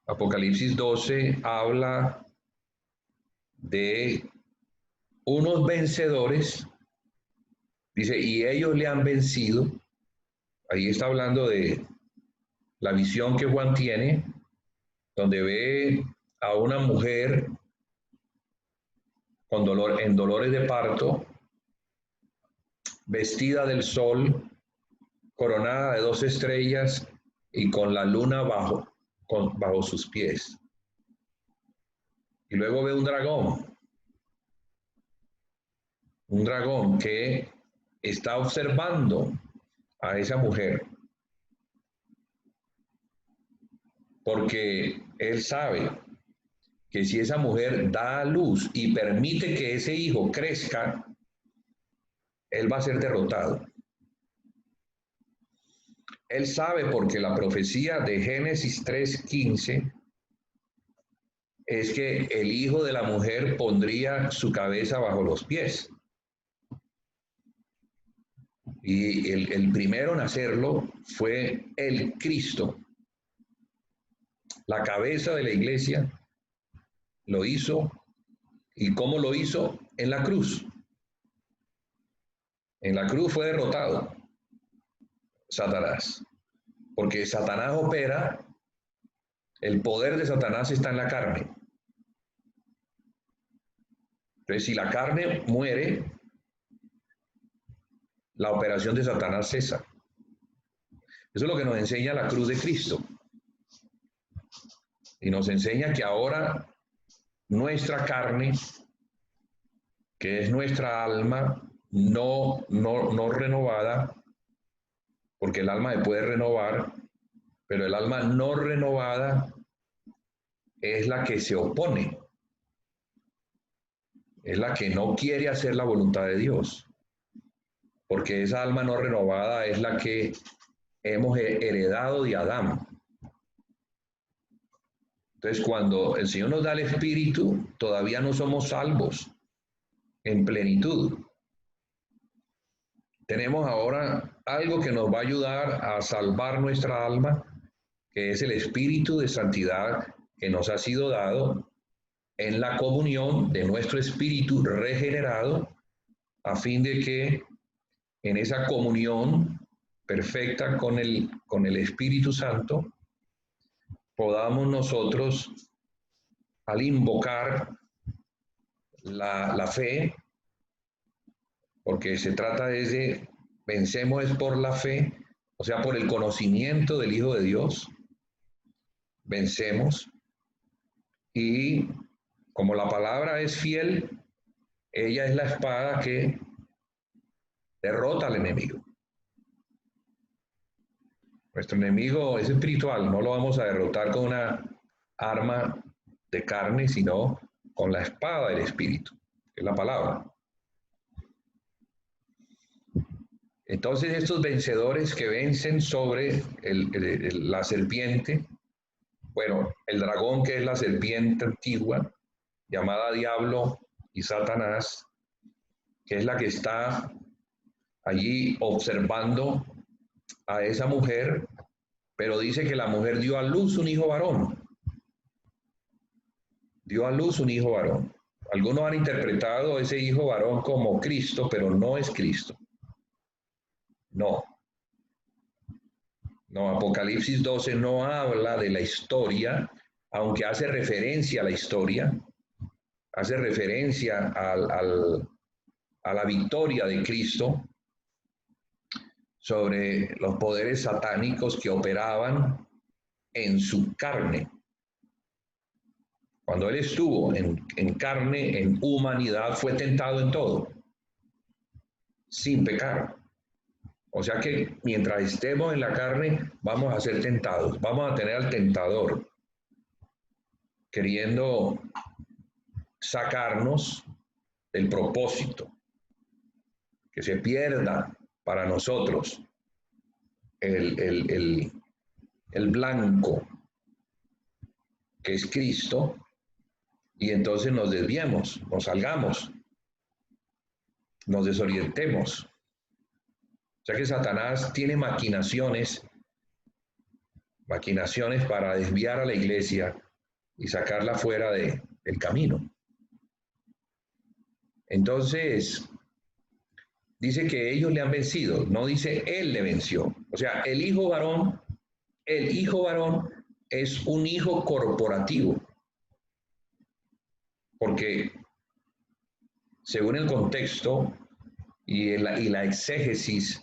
Apocalipsis 12 habla de unos vencedores, dice, y ellos le han vencido. Ahí está hablando de la visión que Juan tiene, donde ve a una mujer con dolor, en dolores de parto, vestida del sol, coronada de 2 estrellas y con la luna bajo sus pies. Y luego ve un dragón que está observando a esa mujer, porque él sabe que si esa mujer da a luz y permite que ese hijo crezca, él va a ser derrotado. Él sabe porque la profecía de Génesis 3:15 es que el hijo de la mujer pondría su cabeza bajo los pies. Y el primero en hacerlo fue el Cristo. La cabeza de la iglesia lo hizo. ¿Y cómo lo hizo? En la cruz. En la cruz fue derrotado Satanás. Porque Satanás opera, el poder de Satanás está en la carne. Entonces, si la carne muere, la operación de Satanás cesa. Eso es lo que nos enseña la cruz de Cristo. Y nos enseña que ahora nuestra carne, que es nuestra alma, no renovada, porque el alma se puede renovar, pero el alma no renovada es la que se opone, es la que no quiere hacer la voluntad de Dios, porque esa alma no renovada es la que hemos heredado de Adán. Entonces, cuando el Señor nos da el Espíritu, todavía no somos salvos en plenitud. Tenemos ahora algo que nos va a ayudar a salvar nuestra alma, que es el Espíritu de santidad que nos ha sido dado en la comunión de nuestro espíritu regenerado, a fin de que en esa comunión perfecta con el Espíritu Santo podamos nosotros, al invocar la fe, porque se trata de vencemos es por la fe, o sea, por el conocimiento del Hijo de Dios, vencemos, y como la palabra es fiel, ella es la espada que derrota al enemigo. Nuestro enemigo es espiritual, no lo vamos a derrotar con una arma de carne, sino con la espada del Espíritu, que es la palabra. Entonces estos vencedores que vencen sobre la serpiente, bueno, el dragón, que es la serpiente antigua, llamada Diablo y Satanás, que es la que está allí observando a esa mujer, pero dice que la mujer dio a luz un hijo varón. Dio a luz un hijo varón. Algunos han interpretado ese hijo varón como Cristo, pero no es Cristo. No. No, Apocalipsis 12 no habla de la historia, aunque hace referencia a la historia, hace referencia a la victoria de Cristo sobre los poderes satánicos que operaban en su carne. Cuando él estuvo en carne, en humanidad, fue tentado en todo, sin pecar. O sea que mientras estemos en la carne, vamos a ser tentados, vamos a tener al tentador queriendo sacarnos del propósito, que se pierda para nosotros el blanco, que es Cristo, y entonces nos desviemos, nos salgamos, nos desorientemos. O sea que Satanás tiene maquinaciones maquinaciones para desviar a la iglesia y sacarla fuera del camino. Entonces, dice que ellos le han vencido, no dice él le venció. O sea, el hijo varón es un hijo corporativo, porque según el contexto y la exégesis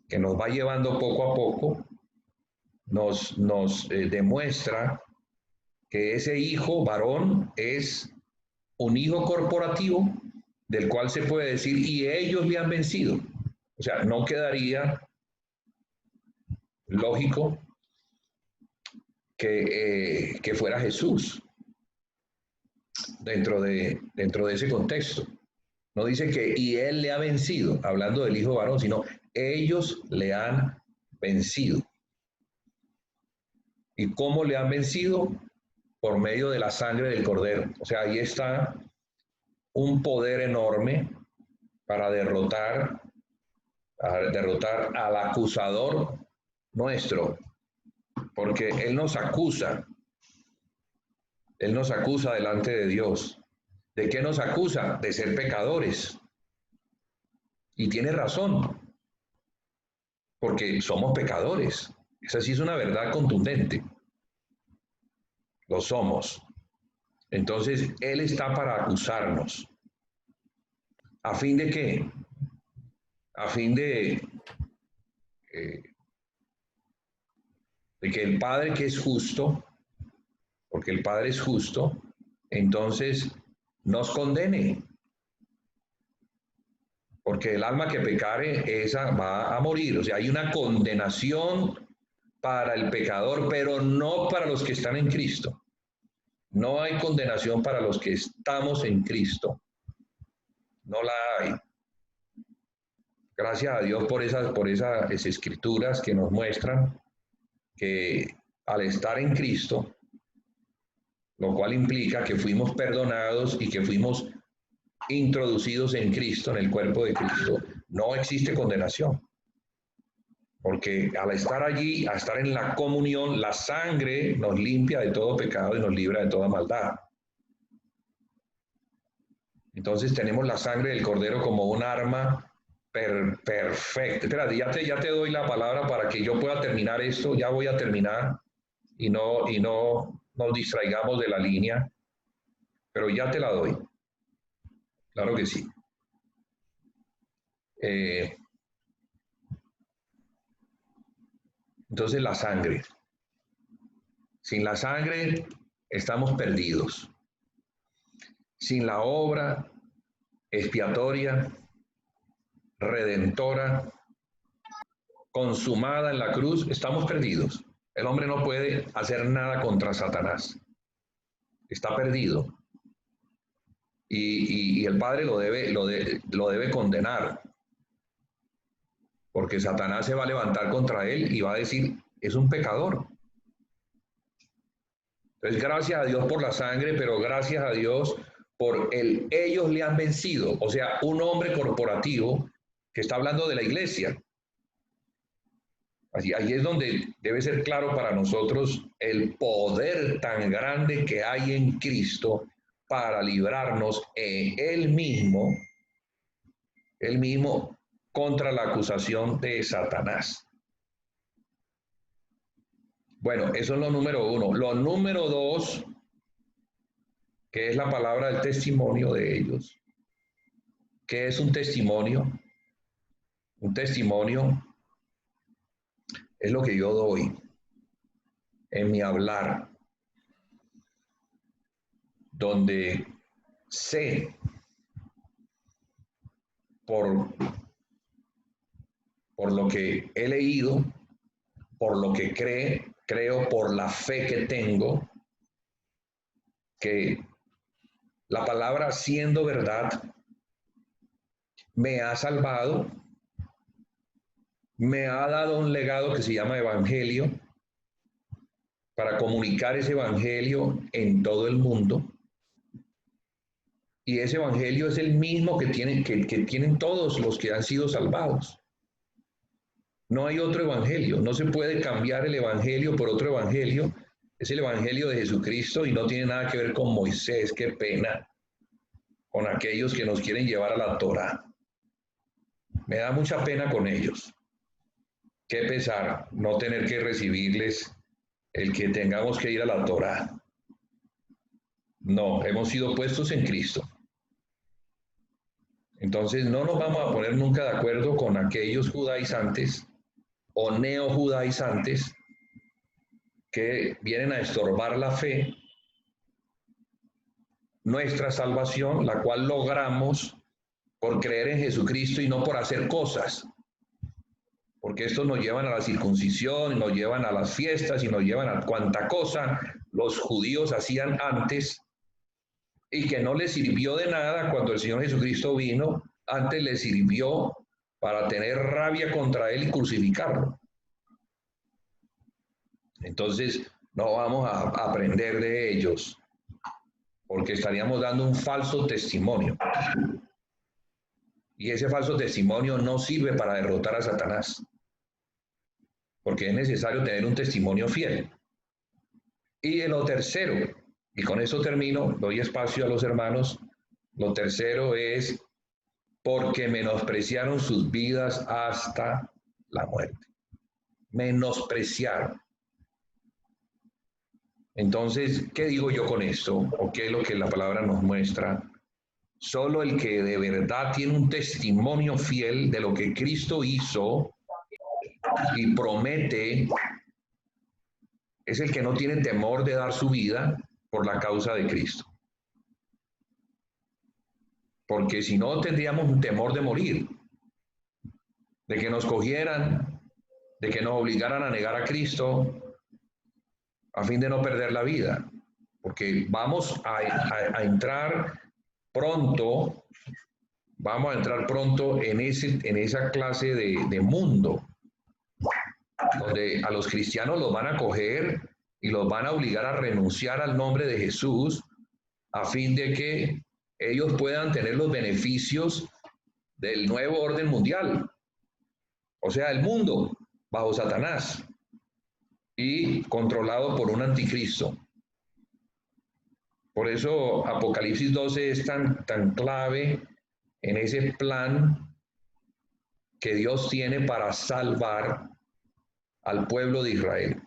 que nos va llevando poco a poco, nos demuestra que ese hijo varón es un hijo corporativo del cual se puede decir, y ellos le han vencido. O sea, no quedaría lógico que fuera Jesús dentro de ese contexto. No dice que y él le ha vencido, hablando del hijo varón, sino ellos le han vencido. ¿Y cómo le han vencido? Por medio de la sangre del cordero. O sea, ahí está un poder enorme para derrotar al acusador nuestro, porque él nos acusa delante de Dios. ¿De qué nos acusa? De ser pecadores. Y tiene razón, porque somos pecadores. Esa sí es una verdad contundente. Lo somos. Entonces, él está para acusarnos. ¿A fin de qué? A fin de que el Padre, que es justo, porque el Padre es justo, entonces nos condene. Porque el alma que pecare, esa va a morir. O sea, hay una condenación para el pecador, pero no para los que están en Cristo. No hay condenación para los que estamos en Cristo. No la hay. Gracias a Dios por esas escrituras que nos muestran que al estar en Cristo, lo cual implica que fuimos perdonados y que fuimos introducidos en Cristo, en el cuerpo de Cristo, no existe condenación. Porque al estar allí, al estar en la comunión, la sangre nos limpia de todo pecado y nos libra de toda maldad. Entonces tenemos la sangre del Cordero como un arma perfecta. Espérate, ya te doy la palabra para que yo pueda terminar esto. Ya voy a terminar y no nos distraigamos de la línea, pero ya te la doy. Claro que sí. Entonces la sangre. Sin la sangre estamos perdidos. Sin la obra expiatoria, redentora, consumada en la cruz, estamos perdidos. El hombre no puede hacer nada contra Satanás. Está perdido. Y el Padre lo debe condenar. Porque Satanás se va a levantar contra él y va a decir, es un pecador. Entonces, gracias a Dios por la sangre, pero gracias a Dios por ellos le han vencido. O sea, un hombre corporativo que está hablando de la iglesia. Ahí es donde debe ser claro para nosotros el poder tan grande que hay en Cristo para librarnos él mismo contra la acusación de Satanás. Bueno, eso es lo número uno. Lo número dos, que es la palabra del testimonio de ellos. ¿Qué es un testimonio? Un testimonio es lo que yo doy en mi hablar, donde sé por lo que he leído, por lo que creo, por la fe que tengo, que la palabra siendo verdad me ha salvado, me ha dado un legado que se llama evangelio, para comunicar ese evangelio en todo el mundo. Y ese evangelio es el mismo que tienen todos los que han sido salvados. No hay otro evangelio. No se puede cambiar el evangelio por otro evangelio. Es el evangelio de Jesucristo y no tiene nada que ver con Moisés. Qué pena con aquellos que nos quieren llevar a la Torá. Me da mucha pena con ellos. Qué pesar no tener que recibirles el que tengamos que ir a la Torá. No, hemos sido puestos en Cristo. Entonces no nos vamos a poner nunca de acuerdo con aquellos judaizantes o neojudaizantes que vienen a estorbar la fe, nuestra salvación, la cual logramos por creer en Jesucristo y no por hacer cosas. Porque estos nos llevan a la circuncisión, nos llevan a las fiestas y nos llevan a cuanta cosa los judíos hacían antes y que no les sirvió de nada cuando el Señor Jesucristo vino. Antes les sirvió para tener rabia contra Él y crucificarlo. Entonces, no vamos a aprender de ellos, porque estaríamos dando un falso testimonio. Y ese falso testimonio no sirve para derrotar a Satanás, porque es necesario tener un testimonio fiel. Y en lo tercero, y con eso termino, doy espacio a los hermanos, lo tercero es porque menospreciaron sus vidas hasta la muerte. Menospreciaron. Entonces, ¿qué digo yo con esto? ¿O qué es lo que la palabra nos muestra? Solo el que de verdad tiene un testimonio fiel de lo que Cristo hizo y promete, es el que no tiene temor de dar su vida por la causa de Cristo. Porque si no, tendríamos un temor de morir, de que nos cogieran, de que nos obligaran a negar a Cristo a fin de no perder la vida. Porque vamos a entrar pronto, en esa clase de mundo, donde a los cristianos los van a coger y los van a obligar a renunciar al nombre de Jesús a fin de que ellos puedan tener los beneficios del nuevo orden mundial. O sea, el mundo bajo Satanás y controlado por un anticristo. Por eso Apocalipsis 12 es tan clave en ese plan que Dios tiene para salvar al pueblo de Israel,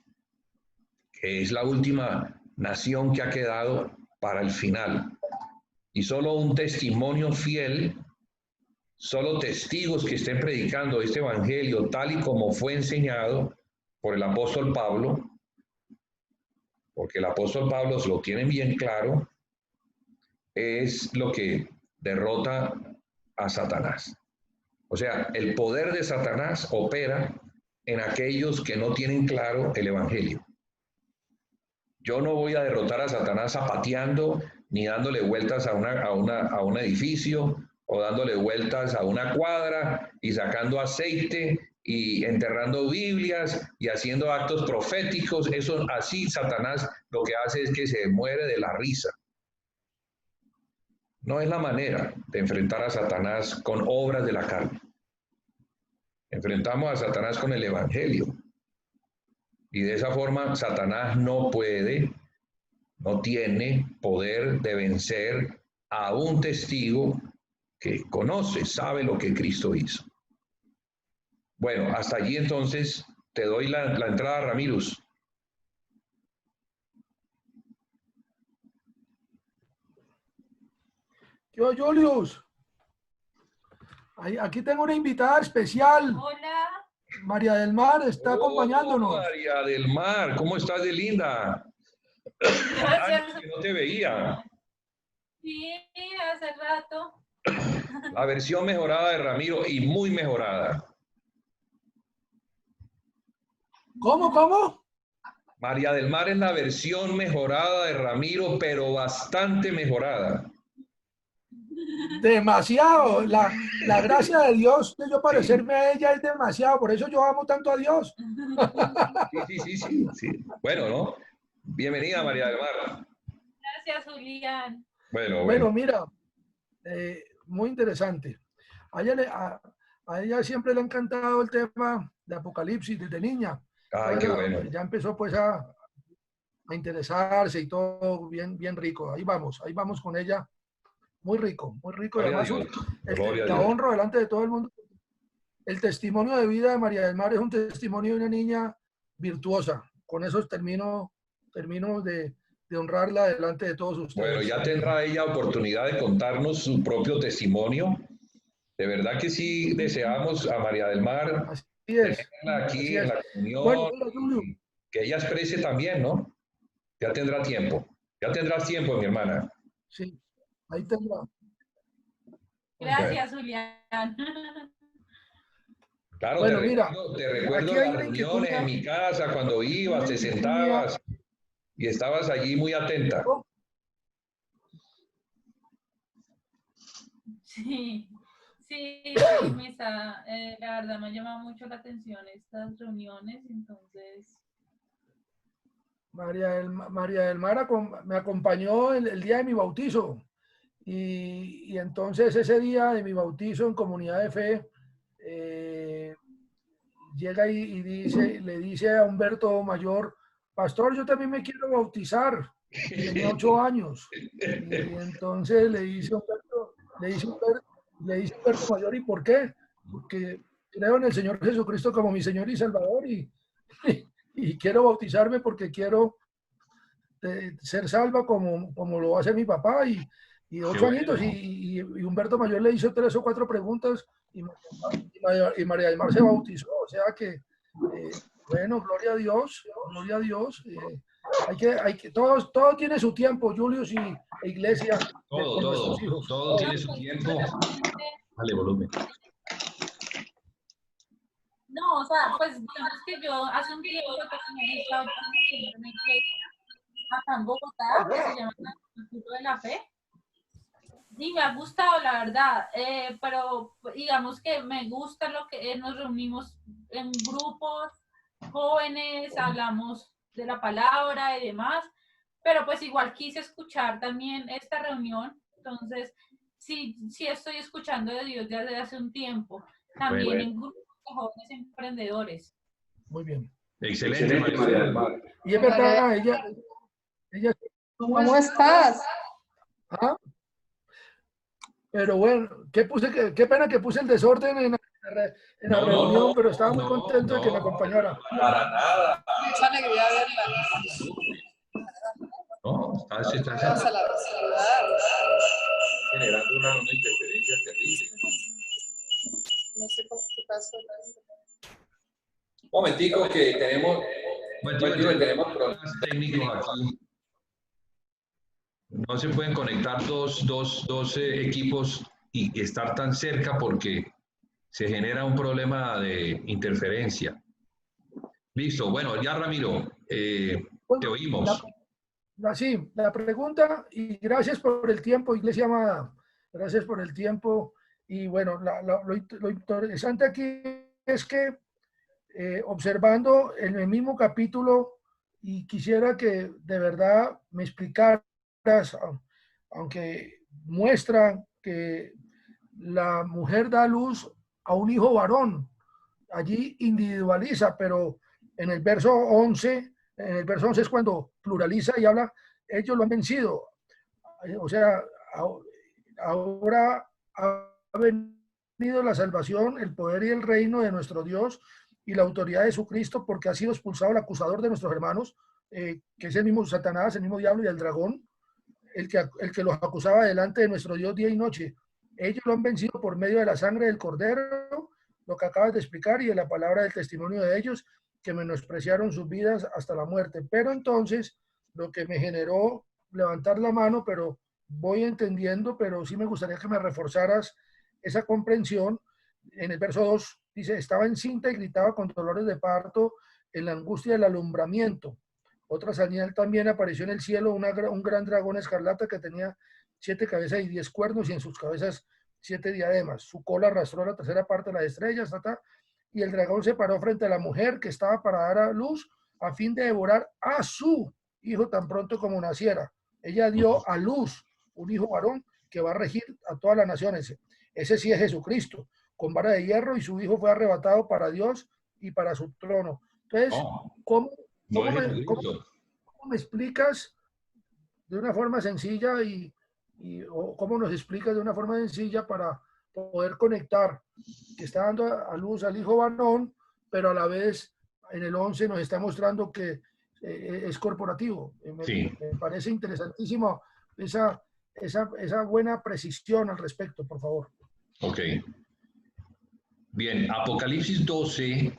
que es la última nación que ha quedado para el final. Y solo un testimonio fiel, solo testigos que estén predicando este evangelio tal y como fue enseñado por el apóstol Pablo, porque el apóstol Pablo se lo tiene bien claro, es lo que derrota a Satanás. O sea, el poder de Satanás opera en aquellos que no tienen claro el evangelio. Yo no voy a derrotar a Satanás zapateando ni dándole vueltas a un edificio o dándole vueltas a una cuadra y sacando aceite y enterrando Biblias y haciendo actos proféticos. Eso así Satanás lo que hace es que se muere de la risa. No es la manera de enfrentar a Satanás con obras de la carne. Enfrentamos a Satanás con el evangelio. Y de esa forma Satanás no tiene poder de vencer a un testigo que conoce, sabe lo que Cristo hizo. Bueno, hasta allí entonces te doy la entrada, Ramírez. Yo, Julius, aquí tengo una invitada especial. Hola. María del Mar está acompañándonos. María del Mar, ¿cómo estás de linda? Gracias. Que no te veía. Sí, hace rato. La versión mejorada de Ramiro y muy mejorada. ¿Cómo? María del Mar es la versión mejorada de Ramiro, pero bastante mejorada. Demasiado. La gracia de Dios de yo parecerme a ella es demasiado. Por eso yo amo tanto a Dios. Sí. Bueno, ¿no? Bienvenida, María del Mar. Gracias, Julián. Bueno, mira, muy interesante. A ella siempre le ha encantado el tema de Apocalipsis desde niña. Ay, qué Entonces, bueno. ya empezó pues a interesarse y todo bien, bien rico. Ahí vamos con ella. Muy rico. Y Gloria a además Dios. Gloria a la Dios. honro delante de todo el mundo. El testimonio de vida de María del Mar es un testimonio de una niña virtuosa. Con eso termino de honrarla delante de todos Bueno, ustedes. ya tendrá ella oportunidad de contarnos su propio testimonio. De verdad que sí deseamos a María del Mar Así es, tenerla aquí así en es. la Bueno, comunión venga, Julio. y que ella exprese también, ¿no? Ya tendrá tiempo. Ya tendrás tiempo, mi hermana. Sí, ahí tendrá. Bueno, Gracias, Julián. claro, Bueno, mira, te recuerdo aquí hay las una inquietud reuniones en mía, mi casa cuando ibas, te mía. sentabas y estabas allí muy atenta. Oh, Sí, sí, la verdad me llama mucho la atención estas reuniones, entonces, María del Mar me acompañó el día de mi bautizo. Y entonces ese día de mi bautizo en comunidad de fe, llega y le dice a Humberto Mayor, pastor, yo también me quiero bautizar. Tenía 8 años. Y entonces le dice Humberto Mayor, ¿y por qué? Porque creo en el Señor Jesucristo como mi Señor y Salvador y quiero bautizarme porque quiero ser salva como lo va a hacer mi papá y Qué 8 añitos bueno. y Humberto Mayor le hizo 3 o 4 preguntas y María del Mar se bautizó, o sea que bueno, gloria a Dios, todo tiene su tiempo, Julius e Iglesia Todo, con nuestros todo, hijos. todo no, tiene su pues tiempo. realmente, Dale, volumen. no, o sea, pues digamos que yo hace un tiempo también he estado en una iglesia acá en Bogotá que se llama el Culto de la Fe. Sí, me ha gustado, la verdad, pero digamos que me gusta lo que nos reunimos en grupos jóvenes, hablamos de la palabra y demás, pero pues igual quise escuchar también esta reunión, entonces sí, sí estoy escuchando de Dios desde hace un tiempo, también Bueno, en grupos de jóvenes emprendedores. Muy bien. excelente, Excelente, María María del del Mar. Mar. Y es verdad, ella ¿Cómo estás? ¿ah? Pero bueno, qué pena que puse el desorden en la No, no, reunión, pero estaba muy no, contento de que me no, acompañara. para nada. Mucha alegría verla. No, estás Vamos a saludar. generando una interferencia terrible. No sé cómo qué pasó. Un momentico que tenemos, tenemos Problemas técnicos aquí. No se pueden conectar dos equipos y estar tan cerca porque se genera un problema de interferencia. Listo, bueno, ya Ramiro, te Bueno, oímos. sí, la pregunta, y gracias por el tiempo, Iglesia amada, gracias por el tiempo. Y bueno, lo interesante aquí es que observando en el mismo capítulo, y quisiera que de verdad me explicaras, aunque muestra que la mujer da luz a un hijo varón, allí individualiza, pero en el verso 11, es cuando pluraliza y habla, ellos lo han vencido. O sea, ahora ha venido la salvación, el poder y el reino de nuestro Dios y la autoridad de Jesucristo, porque ha sido expulsado el acusador de nuestros hermanos, que es el mismo Satanás, el mismo diablo y el dragón, el que los acusaba delante de nuestro Dios día y noche. Ellos lo han vencido por medio de la sangre del Cordero, lo que acabas de explicar, y de la palabra del testimonio de ellos, que menospreciaron sus vidas hasta la muerte. Pero entonces, lo que me generó levantar la mano, pero voy entendiendo, pero sí me gustaría que me reforzaras esa comprensión. En el verso 2 dice, estaba encinta y gritaba con dolores de parto en la angustia del alumbramiento. Otra señal también apareció en el cielo, un gran dragón escarlata que tenía 7 cabezas y 10 cuernos y en sus cabezas 7 diademas. Su cola arrastró la tercera parte de las estrellas, y el dragón se paró frente a la mujer que estaba para dar a luz a fin de devorar a su hijo tan pronto como naciera. Ella dio a luz un hijo varón que va a regir a todas las naciones. Ese sí es Jesucristo. con vara de hierro y su hijo fue arrebatado para Dios y para su trono. Entonces, ¿cómo me explicas de una forma sencilla o cómo nos explicas de una forma sencilla para poder conectar que está dando a luz al hijo varón, pero a la vez en el 11 nos está mostrando que es corporativo? Sí. Me parece interesantísimo esa buena precisión al respecto, por favor. Ok. Bien, Apocalipsis 12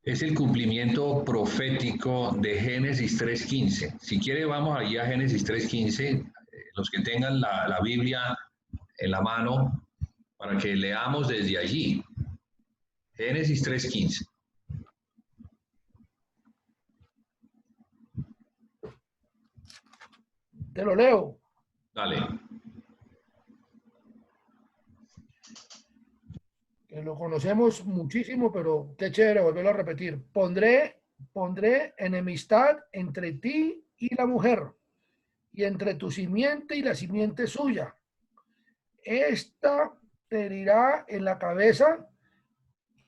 es el cumplimiento profético de Génesis 3.15. Si quiere, vamos allí a Génesis 3.15, los que tengan la Biblia en la mano, para que leamos desde allí. Génesis 3.15. Te lo leo. Dale. Que lo conocemos muchísimo, pero qué chévere volverlo a repetir. Pondré enemistad entre ti y la mujer, y entre tu simiente y la simiente suya. Esta te herirá en la cabeza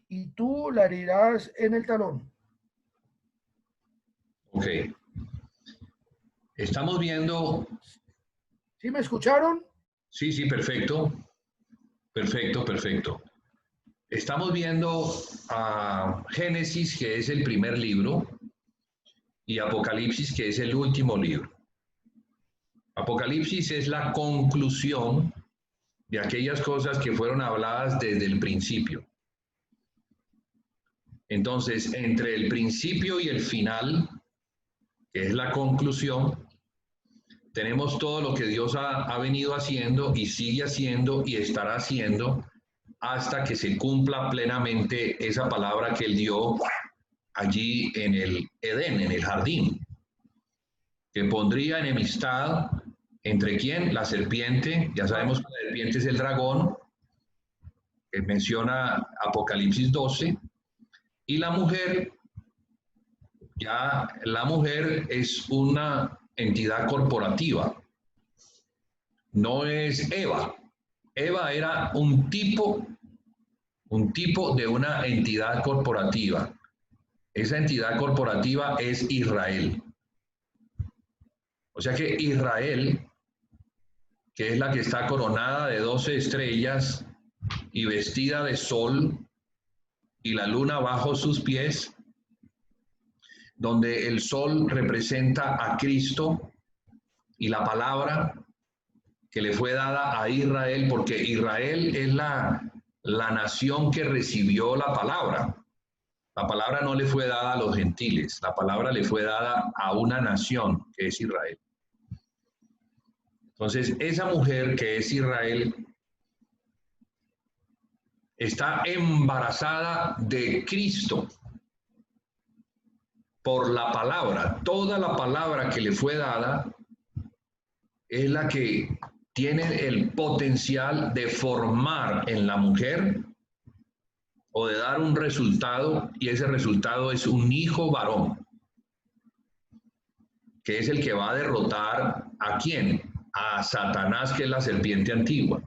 y tú la herirás en el talón. Ok. Estamos viendo... ¿Sí me escucharon? Sí, perfecto. Perfecto. Estamos viendo a Génesis, que es el primer libro, y Apocalipsis, que es el último libro. Apocalipsis es la conclusión de aquellas cosas que fueron habladas desde el principio. Entonces, entre el principio y el final, que es la conclusión, tenemos todo lo que Dios ha venido haciendo y sigue haciendo y estará haciendo hasta que se cumpla plenamente esa palabra que Él dio allí en el Edén, en el jardín, que pondría enemistad entre ¿quién? La serpiente. Ya sabemos que la serpiente es el dragón, que menciona Apocalipsis 12, y la mujer, ya la mujer es una entidad corporativa, no es Eva. Eva era un tipo de una entidad corporativa. Esa entidad corporativa es Israel. O sea que Israel, que es la que está coronada de 12 estrellas y vestida de sol y la luna bajo sus pies, donde el sol representa a Cristo y la palabra que le fue dada a Israel, porque Israel es la nación que recibió la palabra. La palabra no le fue dada a los gentiles, la palabra le fue dada a una nación que es Israel. Entonces, esa mujer que es Israel está embarazada de Cristo por la palabra. Toda la palabra que le fue dada es la que tiene el potencial de formar en la mujer o de dar un resultado, y ese resultado es un hijo varón, que es el que va a derrotar ¿a quién? A Satanás, que es la serpiente antigua.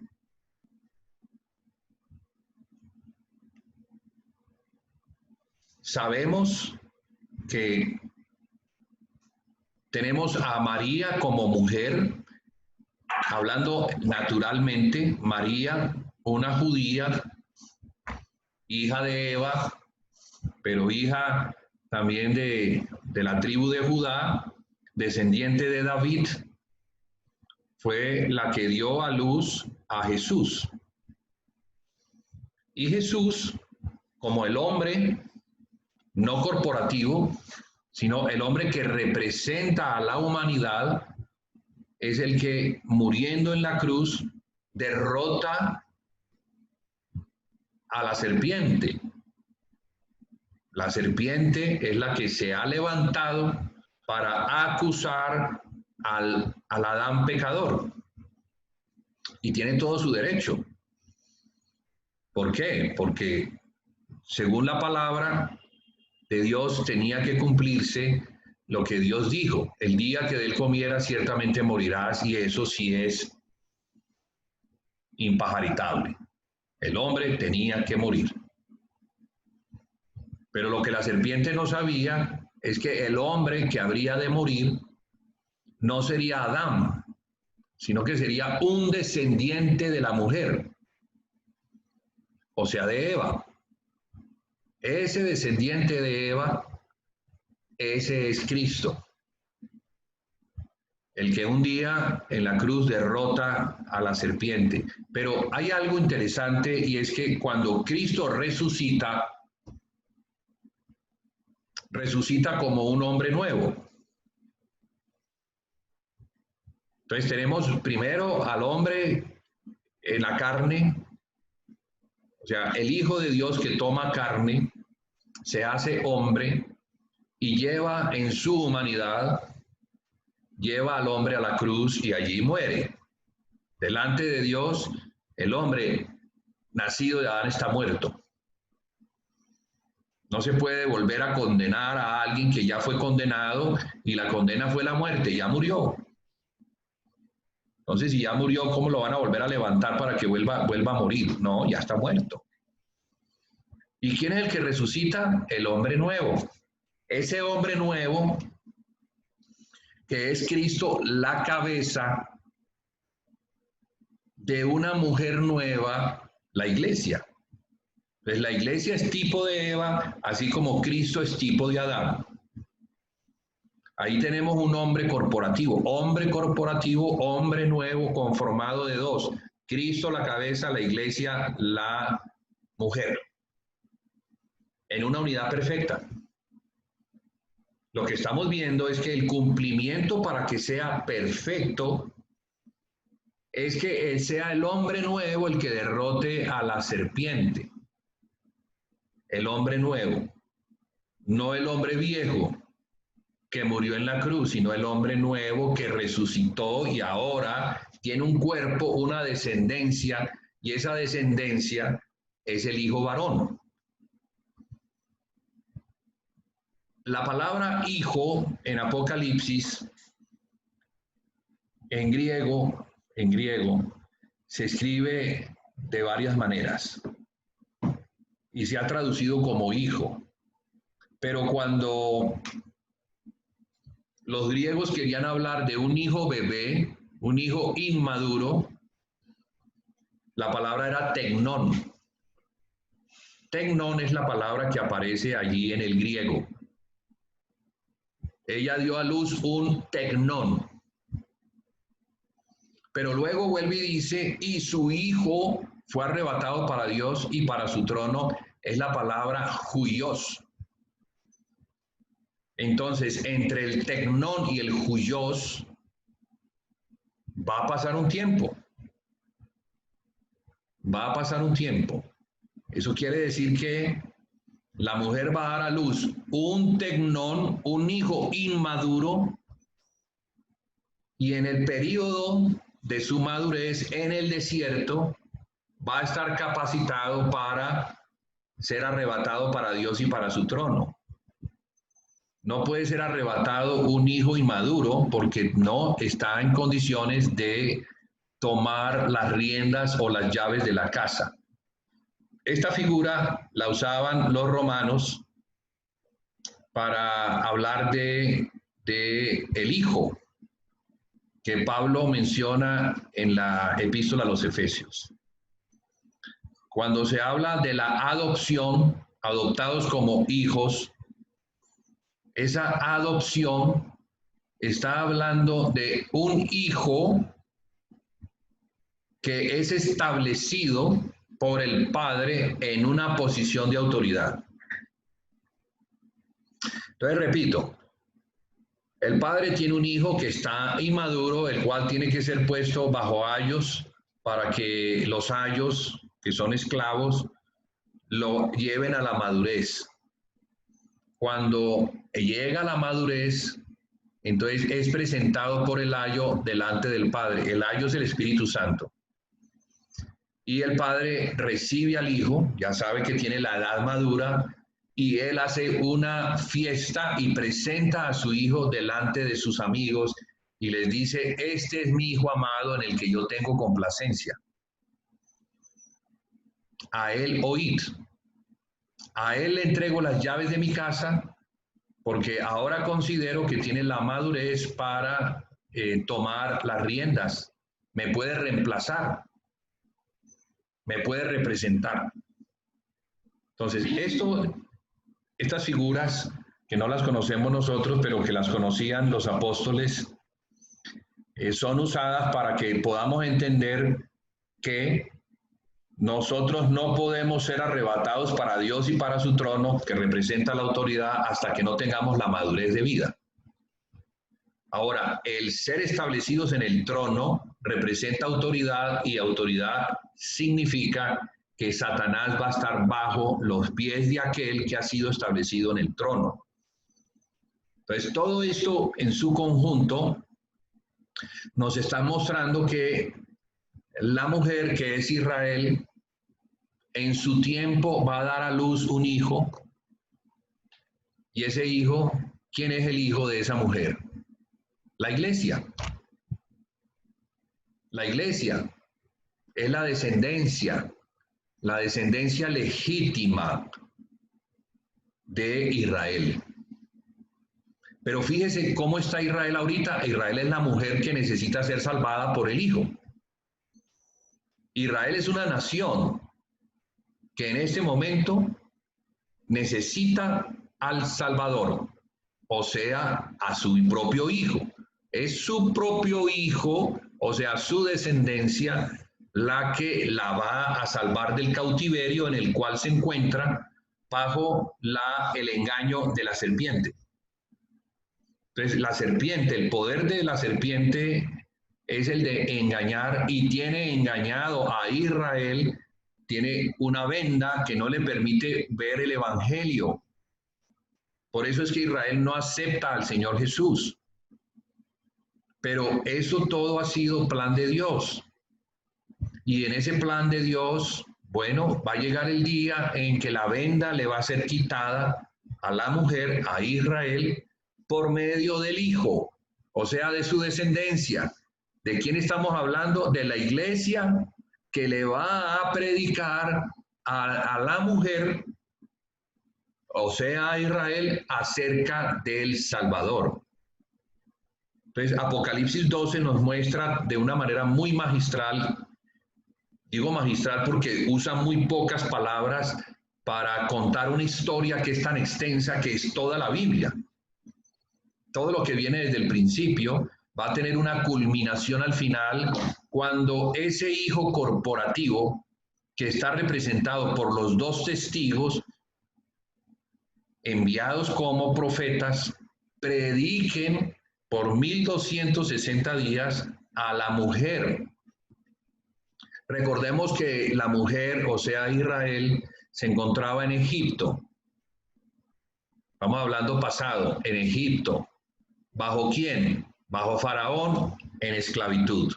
Sabemos que tenemos a María como mujer, hablando naturalmente, María, una judía, hija de Eva, pero hija también de la tribu de Judá, descendiente de David, fue la que dio a luz a Jesús. Y Jesús, como el hombre no corporativo, sino el hombre que representa a la humanidad, es el que, muriendo en la cruz, derrota a la serpiente. La serpiente es la que se ha levantado para acusar al Adán pecador. Y tiene todo su derecho. ¿Por qué? Porque según la palabra de Dios tenía que cumplirse lo que Dios dijo: el día que de él comieras ciertamente morirás, y eso sí es impajaritable. El hombre tenía que morir. Pero lo que la serpiente no sabía es que el hombre que habría de morir no sería Adán, sino que sería un descendiente de la mujer, o sea, de Eva. Ese descendiente de Eva, ese es Cristo, el que un día en la cruz derrota a la serpiente. Pero hay algo interesante, y es que cuando Cristo resucita, resucita como un hombre nuevo. Entonces tenemos primero al hombre en la carne, o sea, el Hijo de Dios que toma carne, se hace hombre y lleva en su humanidad, lleva al hombre a la cruz y allí muere. Delante de Dios, el hombre nacido de Adán está muerto. No se puede volver a condenar a alguien que ya fue condenado y la condena fue la muerte, ya murió. Entonces, si ya murió, ¿cómo lo van a volver a levantar para que vuelva a morir? No, ya está muerto. ¿Y quién es el que resucita? El hombre nuevo. Ese hombre nuevo, que es Cristo, la cabeza de una mujer nueva, la iglesia. Entonces, la iglesia es tipo de Eva, así como Cristo es tipo de Adán. Ahí tenemos un hombre corporativo, hombre nuevo conformado de dos. Cristo la cabeza, la iglesia la mujer. En una unidad perfecta. Lo que estamos viendo es que el cumplimiento para que sea perfecto es que sea el hombre nuevo el que derrote a la serpiente. El hombre nuevo, no el hombre viejo que murió en la cruz, sino el hombre nuevo que resucitó y ahora tiene un cuerpo, una descendencia, y esa descendencia es el hijo varón. La palabra hijo en Apocalipsis, en griego, se escribe de varias maneras y se ha traducido como hijo. Pero cuando los griegos querían hablar de un hijo bebé, un hijo inmaduro, la palabra era tecnón. Tecnón es la palabra que aparece allí en el griego. Ella dio a luz un tecnón. Pero luego vuelve y dice, y su hijo fue arrebatado para Dios y para su trono, es la palabra huios. Entonces, entre el tecnón y el huios va a pasar un tiempo. Va a pasar un tiempo. Eso quiere decir que la mujer va a dar a luz un tecnón, un hijo inmaduro, y en el periodo de su madurez en el desierto va a estar capacitado para ser arrebatado para Dios y para su trono. No puede ser arrebatado un hijo inmaduro porque no está en condiciones de tomar las riendas o las llaves de la casa. Esta figura la usaban los romanos para hablar de el hijo que Pablo menciona en la epístola a los Efesios. Cuando se habla de la adopción, adoptados como hijos, esa adopción está hablando de un hijo que es establecido por el padre en una posición de autoridad. Entonces, repito, el padre tiene un hijo que está inmaduro, el cual tiene que ser puesto bajo ayos para que los ayos, que son esclavos, lo lleven a la madurez. Cuando llega a la madurez, entonces es presentado por el ayo delante del Padre. El ayo es el Espíritu Santo. Y el Padre recibe al Hijo, ya sabe que tiene la edad madura, y él hace una fiesta y presenta a su Hijo delante de sus amigos y les dice, este es mi Hijo amado en el que yo tengo complacencia. a él oíd. A él le entrego las llaves de mi casa, porque ahora considero que tiene la madurez para tomar las riendas. Me puede reemplazar, me puede representar. Entonces, estas figuras que no las conocemos nosotros, pero que las conocían los apóstoles, son usadas para que podamos entender que nosotros no podemos ser arrebatados para Dios y para su trono, que representa la autoridad, hasta que no tengamos la madurez de vida. Ahora, el ser establecidos en el trono representa autoridad, y autoridad significa que Satanás va a estar bajo los pies de aquel que ha sido establecido en el trono. Entonces, todo esto en su conjunto nos está mostrando que la mujer, que es Israel, en su tiempo va a dar a luz un hijo, y ese hijo, ¿quién es el hijo de esa mujer? La iglesia. La iglesia es la descendencia legítima de Israel. Pero fíjese cómo está Israel ahorita. Israel es la mujer que necesita ser salvada por el hijo. Israel es una nación que en este momento necesita al Salvador, o sea, a su propio hijo. Es su propio hijo, o sea, su descendencia, la que la va a salvar del cautiverio en el cual se encuentra bajo el engaño de la serpiente. Entonces, la serpiente, el poder de la serpiente es el de engañar, y tiene engañado a Israel, tiene una venda que no le permite ver el evangelio. Por eso es que Israel no acepta al Señor Jesús. Pero eso todo ha sido plan de Dios. Y en ese plan de Dios, bueno, va a llegar el día en que la venda le va a ser quitada a la mujer, a Israel, por medio del hijo, o sea, de su descendencia. ¿De quién estamos hablando? De la iglesia, que le va a predicar a la mujer, o sea, a Israel, acerca del Salvador. Entonces, Apocalipsis 12 nos muestra de una manera muy magistral, digo magistral porque usa muy pocas palabras para contar una historia que es tan extensa, que es toda la Biblia. Todo lo que viene desde el principio va a tener una culminación al final, cuando ese hijo corporativo, que está representado por los dos testigos enviados como profetas, prediquen por 1260 días a la mujer. Recordemos que la mujer, o sea, Israel, se encontraba en Egipto. Estamos hablando pasado, en Egipto. ¿Bajo quién? Bajo Faraón, en esclavitud.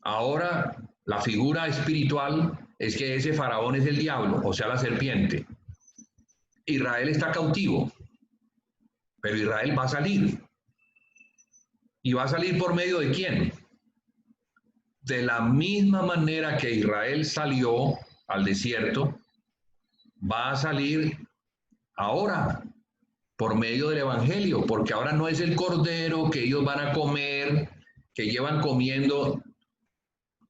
Ahora, la figura espiritual es que ese Faraón es el diablo, o sea, la serpiente. Israel está cautivo, pero Israel va a salir. ¿Y va a salir por medio de quién? De la misma manera que Israel salió al desierto, va a salir ahora por medio del evangelio, porque ahora no es el cordero que ellos van a comer, que llevan comiendo,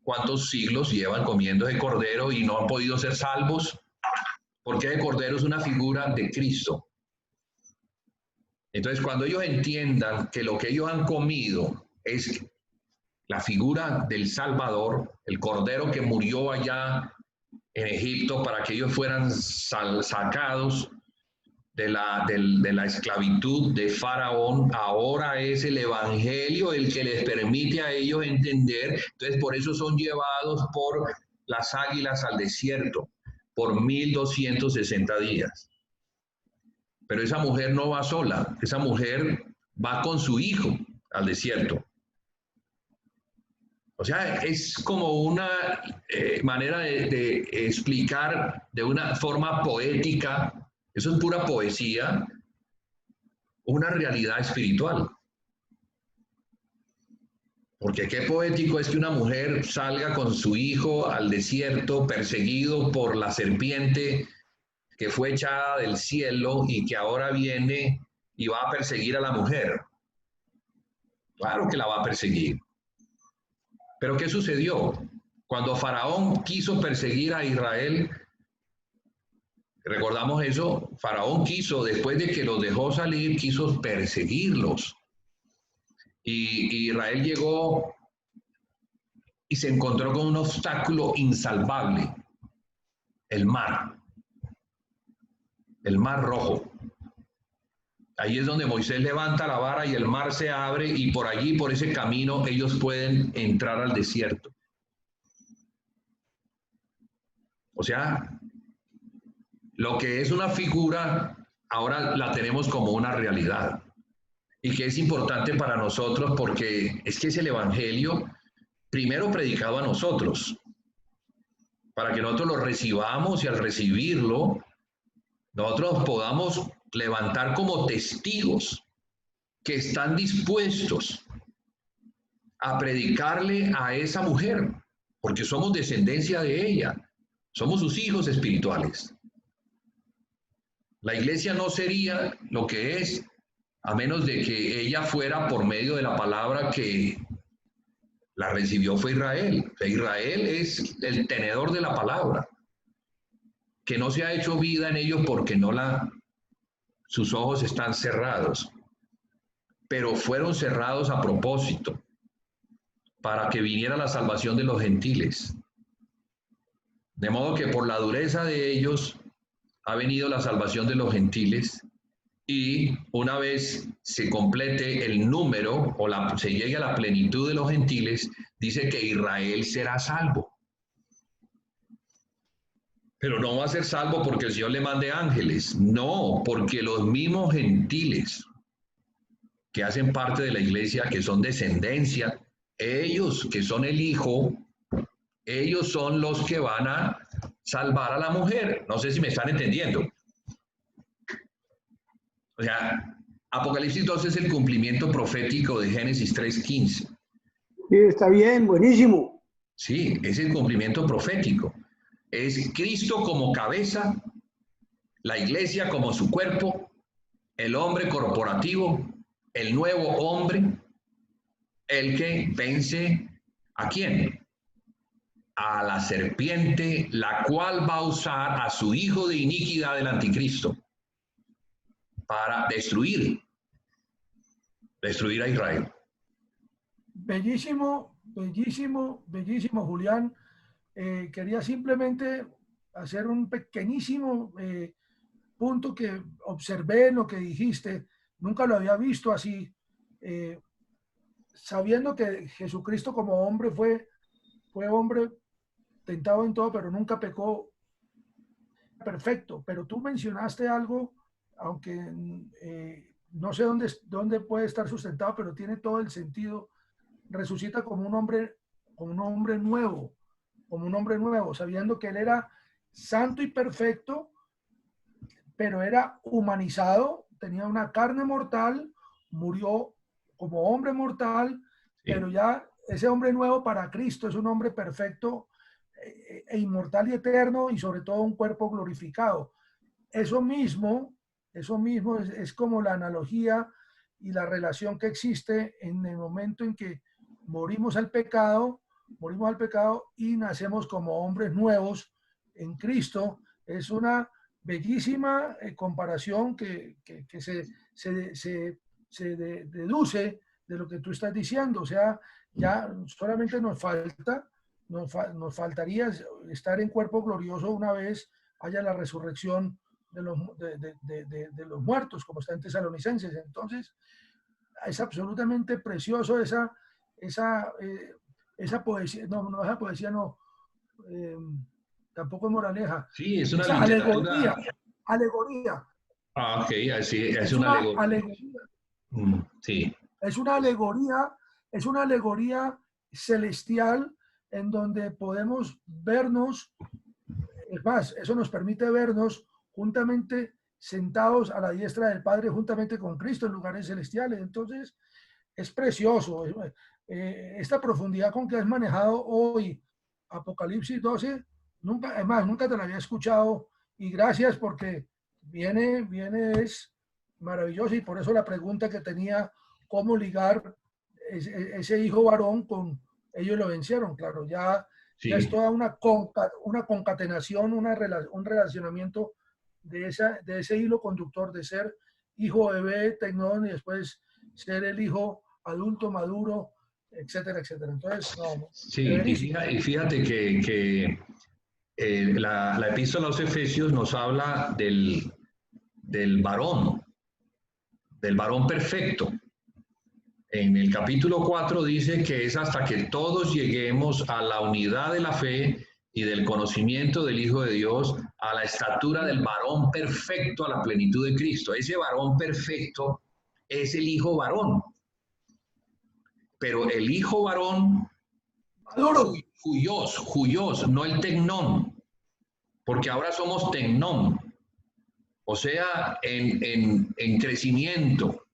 ¿cuántos siglos llevan comiendo ese cordero y no han podido ser salvos? Porque el cordero es una figura de Cristo. Entonces, cuando ellos entiendan que lo que ellos han comido es la figura del Salvador, el cordero que murió allá en Egipto para que ellos fueran sacados de la esclavitud de Faraón, ahora es el evangelio el que les permite a ellos entender. Entonces, por eso son llevados por las águilas al desierto, por 1260 días. Pero esa mujer no va sola, esa mujer va con su hijo al desierto. O sea, es como una manera de explicar de una forma poética, eso es pura poesía, una realidad espiritual. Porque qué poético es que una mujer salga con su hijo al desierto perseguido por la serpiente que fue echada del cielo y que ahora viene y va a perseguir a la mujer. Claro que la va a perseguir. Pero ¿qué sucedió? Cuando Faraón quiso perseguir a Israel, recordamos eso, Faraón quiso, después de que los dejó salir, quiso perseguirlos. Y Israel llegó y se encontró con un obstáculo insalvable, el Mar Rojo. Ahí es donde Moisés levanta la vara y el mar se abre y por allí, por ese camino, ellos pueden entrar al desierto. O sea, lo que es una figura, ahora la tenemos como una realidad. Y que es importante para nosotros porque es que es el Evangelio primero predicado a nosotros, para que nosotros lo recibamos y al recibirlo, nosotros podamos levantar como testigos que están dispuestos a predicarle a esa mujer, porque somos descendencia de ella, somos sus hijos espirituales. La iglesia no sería lo que es a menos de que ella fuera por medio de la palabra que la recibió fue Israel. Israel es el tenedor de la palabra, que no se ha hecho vida en ellos porque sus ojos están cerrados, pero fueron cerrados a propósito, para que viniera la salvación de los gentiles. De modo que por la dureza de ellos ha venido la salvación de los gentiles, y una vez se complete el número o se llegue a la plenitud de los gentiles, dice que Israel será salvo. Pero no va a ser salvo porque el Señor le mande ángeles, no, porque los mismos gentiles que hacen parte de la iglesia, que son descendencia, ellos que son el hijo, ellos son los que van a salvar a la mujer. No sé si me están entendiendo. O sea, Apocalipsis 2 es el cumplimiento profético de Génesis 3:15. Sí, está bien, buenísimo. Sí, es el cumplimiento profético. Es Cristo como cabeza, la iglesia como su cuerpo, el hombre corporativo, el nuevo hombre, el que vence ¿a quién? A la serpiente, la cual va a usar a su hijo de iniquidad, del anticristo, para destruir a Israel. Bellísimo, bellísimo, bellísimo, Julián. Quería simplemente hacer un pequeñísimo punto que observé en lo que dijiste. Nunca lo había visto así. Sabiendo que Jesucristo como hombre fue hombre tentado en todo, pero nunca pecó, perfecto. Pero tú mencionaste algo, aunque no sé dónde puede estar sustentado, pero tiene todo el sentido. Resucita como un hombre nuevo, sabiendo que él era santo y perfecto, pero era humanizado, tenía una carne mortal, murió como hombre mortal, sí. Pero ya ese hombre nuevo para Cristo es un hombre perfecto e inmortal y eterno, y sobre todo un cuerpo glorificado. Eso mismo es como la analogía y la relación que existe en el momento en que morimos al pecado y nacemos como hombres nuevos en Cristo. Es una bellísima comparación que se deduce de lo que tú estás diciendo. O sea, ya solamente nos faltaría estar en cuerpo glorioso una vez haya la resurrección de los muertos, como está en Tesalonicenses. Entonces, es absolutamente precioso esa poesía, esa poesía tampoco es moraleja. Sí, es una literatura. Alegoría. Ah, ok, así es una alegoría. Sí. Es una alegoría celestial en donde podemos vernos, es más, eso nos permite vernos juntamente sentados a la diestra del Padre juntamente con Cristo en lugares celestiales. Entonces, es precioso. Esta profundidad con que has manejado hoy Apocalipsis 12, nunca, además, nunca te la había escuchado, y gracias porque viene, es maravilloso, y por eso la pregunta que tenía, cómo ligar ese hijo varón con ellos lo vencieron, claro, ya es Sí, toda una concatenación, un relacionamiento de ese hilo conductor de ser hijo bebé, tecnón, y después ser el hijo adulto, maduro, etcétera, etcétera. Entonces, no, sí, severísimo. y fíjate que la epístola a los Efesios nos habla del varón perfecto. En el capítulo 4 dice que es hasta que todos lleguemos a la unidad de la fe y del conocimiento del Hijo de Dios, a la estatura del varón perfecto, a la plenitud de Cristo. Ese varón perfecto es el hijo varón, pero el hijo varón Maduro. Juyos, no el tecnón, porque ahora somos tecnón, o sea, en crecimiento,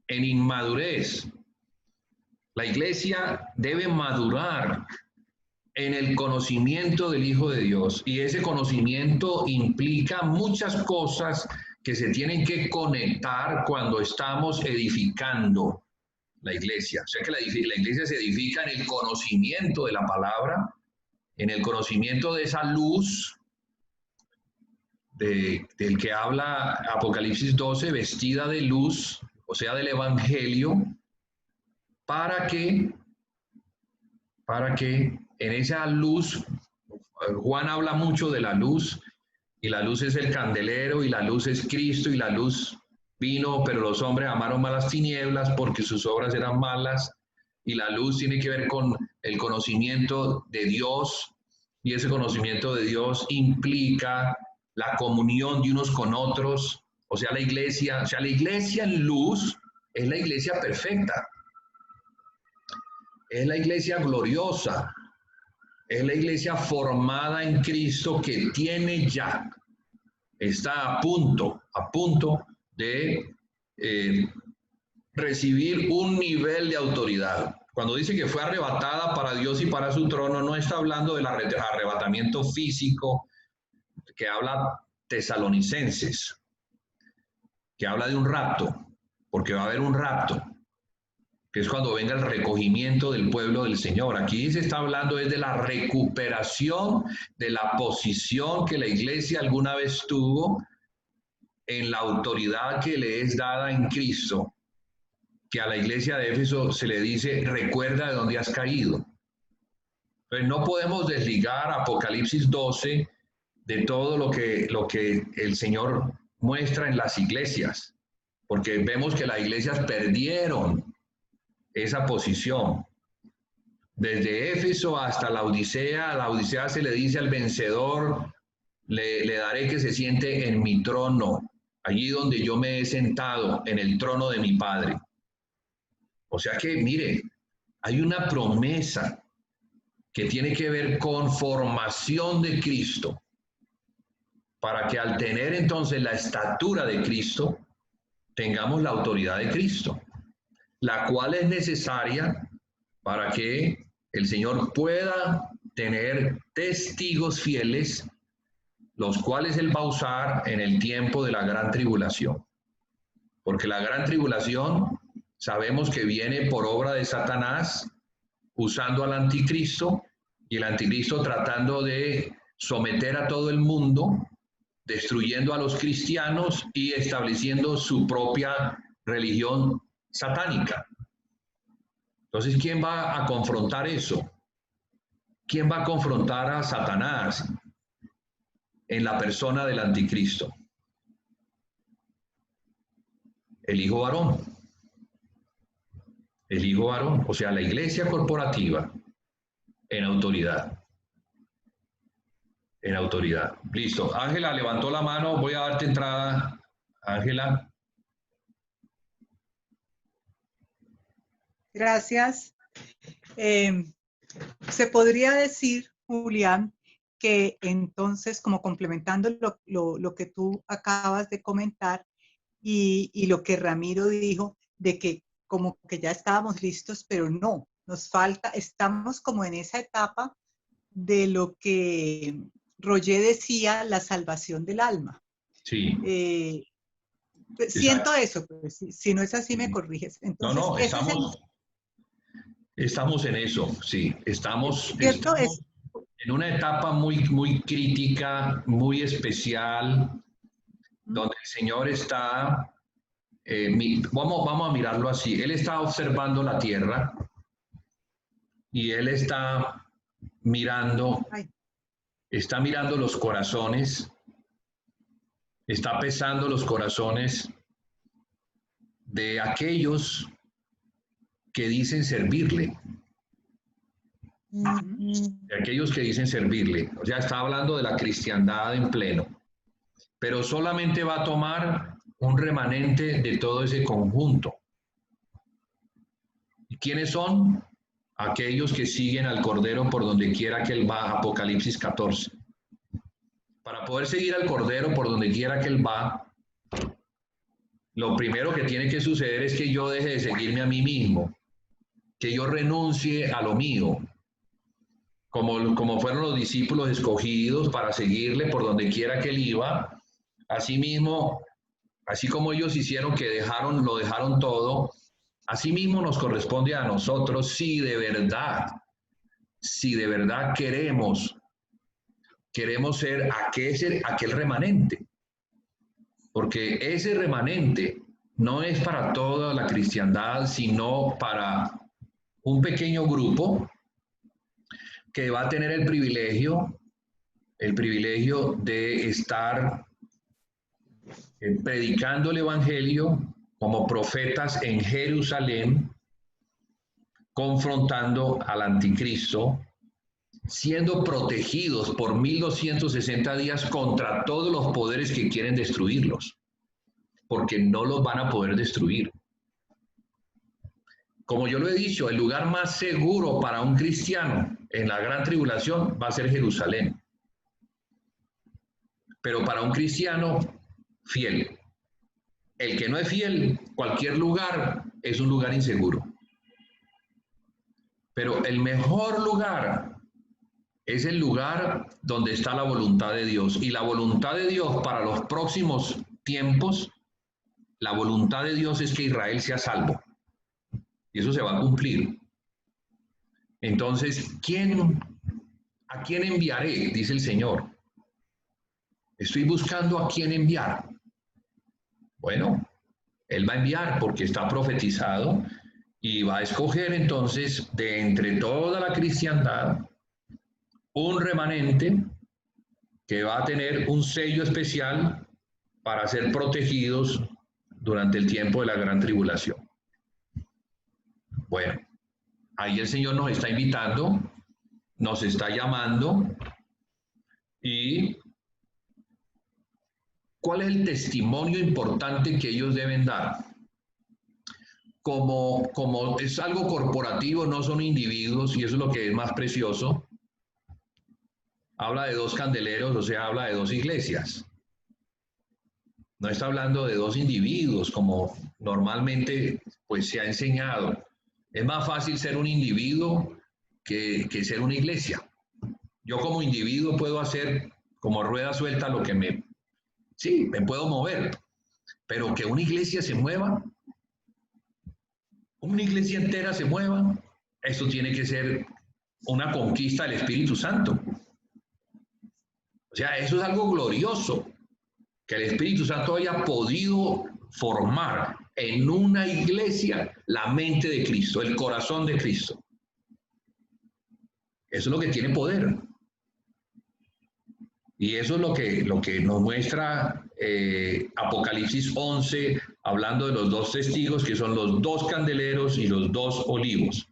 en inmadurez. La iglesia debe madurar en el conocimiento del Hijo de Dios, y ese conocimiento implica muchas cosas que se tienen que conectar cuando estamos edificando la iglesia. O sea que la iglesia se edifica en el conocimiento de la palabra, en el conocimiento de esa luz del que habla Apocalipsis 12, vestida de luz, o sea, del Evangelio, para que en esa luz, Juan habla mucho de la luz, y la luz es el candelero, y la luz es Cristo, y la luz vino, pero los hombres amaron más las tinieblas porque sus obras eran malas, y la luz tiene que ver con el conocimiento de Dios, y ese conocimiento de Dios implica la comunión de unos con otros, o sea, la iglesia en luz es la iglesia perfecta, es la iglesia gloriosa, es la iglesia formada en Cristo que está a punto de recibir un nivel de autoridad. Cuando dice que fue arrebatada para Dios y para su trono, no está hablando del arrebatamiento físico que habla Tesalonicenses, que habla de un rapto, porque va a haber un rapto, que es cuando venga el recogimiento del pueblo del Señor. Aquí se está hablando de la recuperación de la posición que la iglesia alguna vez tuvo en la autoridad que le es dada en Cristo, que a la iglesia de Éfeso se le dice, recuerda de dónde has caído. Entonces no podemos desligar Apocalipsis 12 de todo lo que el Señor muestra en las iglesias, porque vemos que las iglesias perdieron esa posición. Desde Éfeso hasta la Odisea se le dice al vencedor, le daré que se siente en mi trono, allí donde yo me he sentado, en el trono de mi Padre. O sea que, mire, hay una promesa que tiene que ver con formación de Cristo, para que al tener entonces la estatura de Cristo, tengamos la autoridad de Cristo, la cual es necesaria para que el Señor pueda tener testigos fieles, los cuales Él va a usar en el tiempo de la gran tribulación. Porque la gran tribulación sabemos que viene por obra de Satanás, usando al anticristo, y el anticristo tratando de someter a todo el mundo, destruyendo a los cristianos y estableciendo su propia religión satánica. Entonces, ¿quién va a confrontar eso? ¿Quién va a confrontar a Satanás en la persona del anticristo? El hijo varón. El hijo varón, o sea, la iglesia corporativa en autoridad. En autoridad. Listo. Ángela levantó la mano. Voy a darte entrada. Ángela. Gracias. Se podría decir, Julián, que entonces, como complementando lo que tú acabas de comentar y lo que Ramiro dijo, de que como que ya estábamos listos, pero no, nos falta, estamos como en esa etapa de lo que Roger decía, la salvación del alma. Sí. Siento eso, pues, si no es así me Sí. corriges. Entonces, No, ese estamos en eso, sí. Estamos en una etapa muy crítica, muy especial, donde el Señor está, vamos a mirarlo así, Él está observando la tierra y Él está mirando los corazones, está pesando los corazones de aquellos que dicen servirle. De aquellos que dicen servirle. O sea, está hablando de la cristiandad en pleno. Pero solamente va a tomar un remanente de todo ese conjunto. ¿Y quiénes son? Aquellos que siguen al Cordero por donde quiera que Él va, Apocalipsis 14. Para poder seguir al Cordero por donde quiera que Él va, lo primero que tiene que suceder es que yo deje de seguirme a mí mismo, que yo renuncie a lo mío, como fueron los discípulos escogidos para seguirle por donde quiera que Él iba. Asimismo, así como ellos hicieron que lo dejaron todo, asimismo nos corresponde a nosotros si de verdad queremos ser aquel remanente. Porque ese remanente no es para toda la cristiandad, sino para un pequeño grupo que va a tener el privilegio de estar predicando el Evangelio como profetas en Jerusalén, confrontando al anticristo, siendo protegidos por 1260 días contra todos los poderes que quieren destruirlos, porque no los van a poder destruir. Como yo lo he dicho, el lugar más seguro para un cristiano en la gran tribulación va a ser Jerusalén. Pero para un cristiano fiel, el que no es fiel, cualquier lugar es un lugar inseguro. Pero el mejor lugar es el lugar donde está la voluntad de Dios. Y la voluntad de Dios para los próximos tiempos, la voluntad de Dios es que Israel sea salvo. Y eso se va a cumplir. Entonces, ¿a quién enviaré? Dice el Señor. Estoy buscando a quién enviar. Bueno, Él va a enviar porque está profetizado y va a escoger entonces de entre toda la cristiandad un remanente que va a tener un sello especial para ser protegidos durante el tiempo de la gran tribulación. Bueno, ahí el Señor nos está invitando, nos está llamando. ¿Y cuál es el testimonio importante que ellos deben dar? Como es algo corporativo, no son individuos, y eso es lo que es más precioso. Habla de 2 candeleros, o sea, habla de 2 iglesias. No está hablando de 2 individuos, como normalmente pues, se ha enseñado. Es más fácil ser un individuo que ser una iglesia. Yo como individuo puedo hacer como rueda suelta lo que me puedo mover, pero que una iglesia se mueva, una iglesia entera se mueva, esto tiene que ser una conquista del Espíritu Santo. O sea, eso es algo glorioso, que el Espíritu Santo haya podido formar en una iglesia la mente de Cristo, el corazón de Cristo. Eso es lo que tiene poder. Y eso es lo que nos muestra Apocalipsis 11, hablando de los 2 testigos, que son los 2 candeleros y los 2 olivos.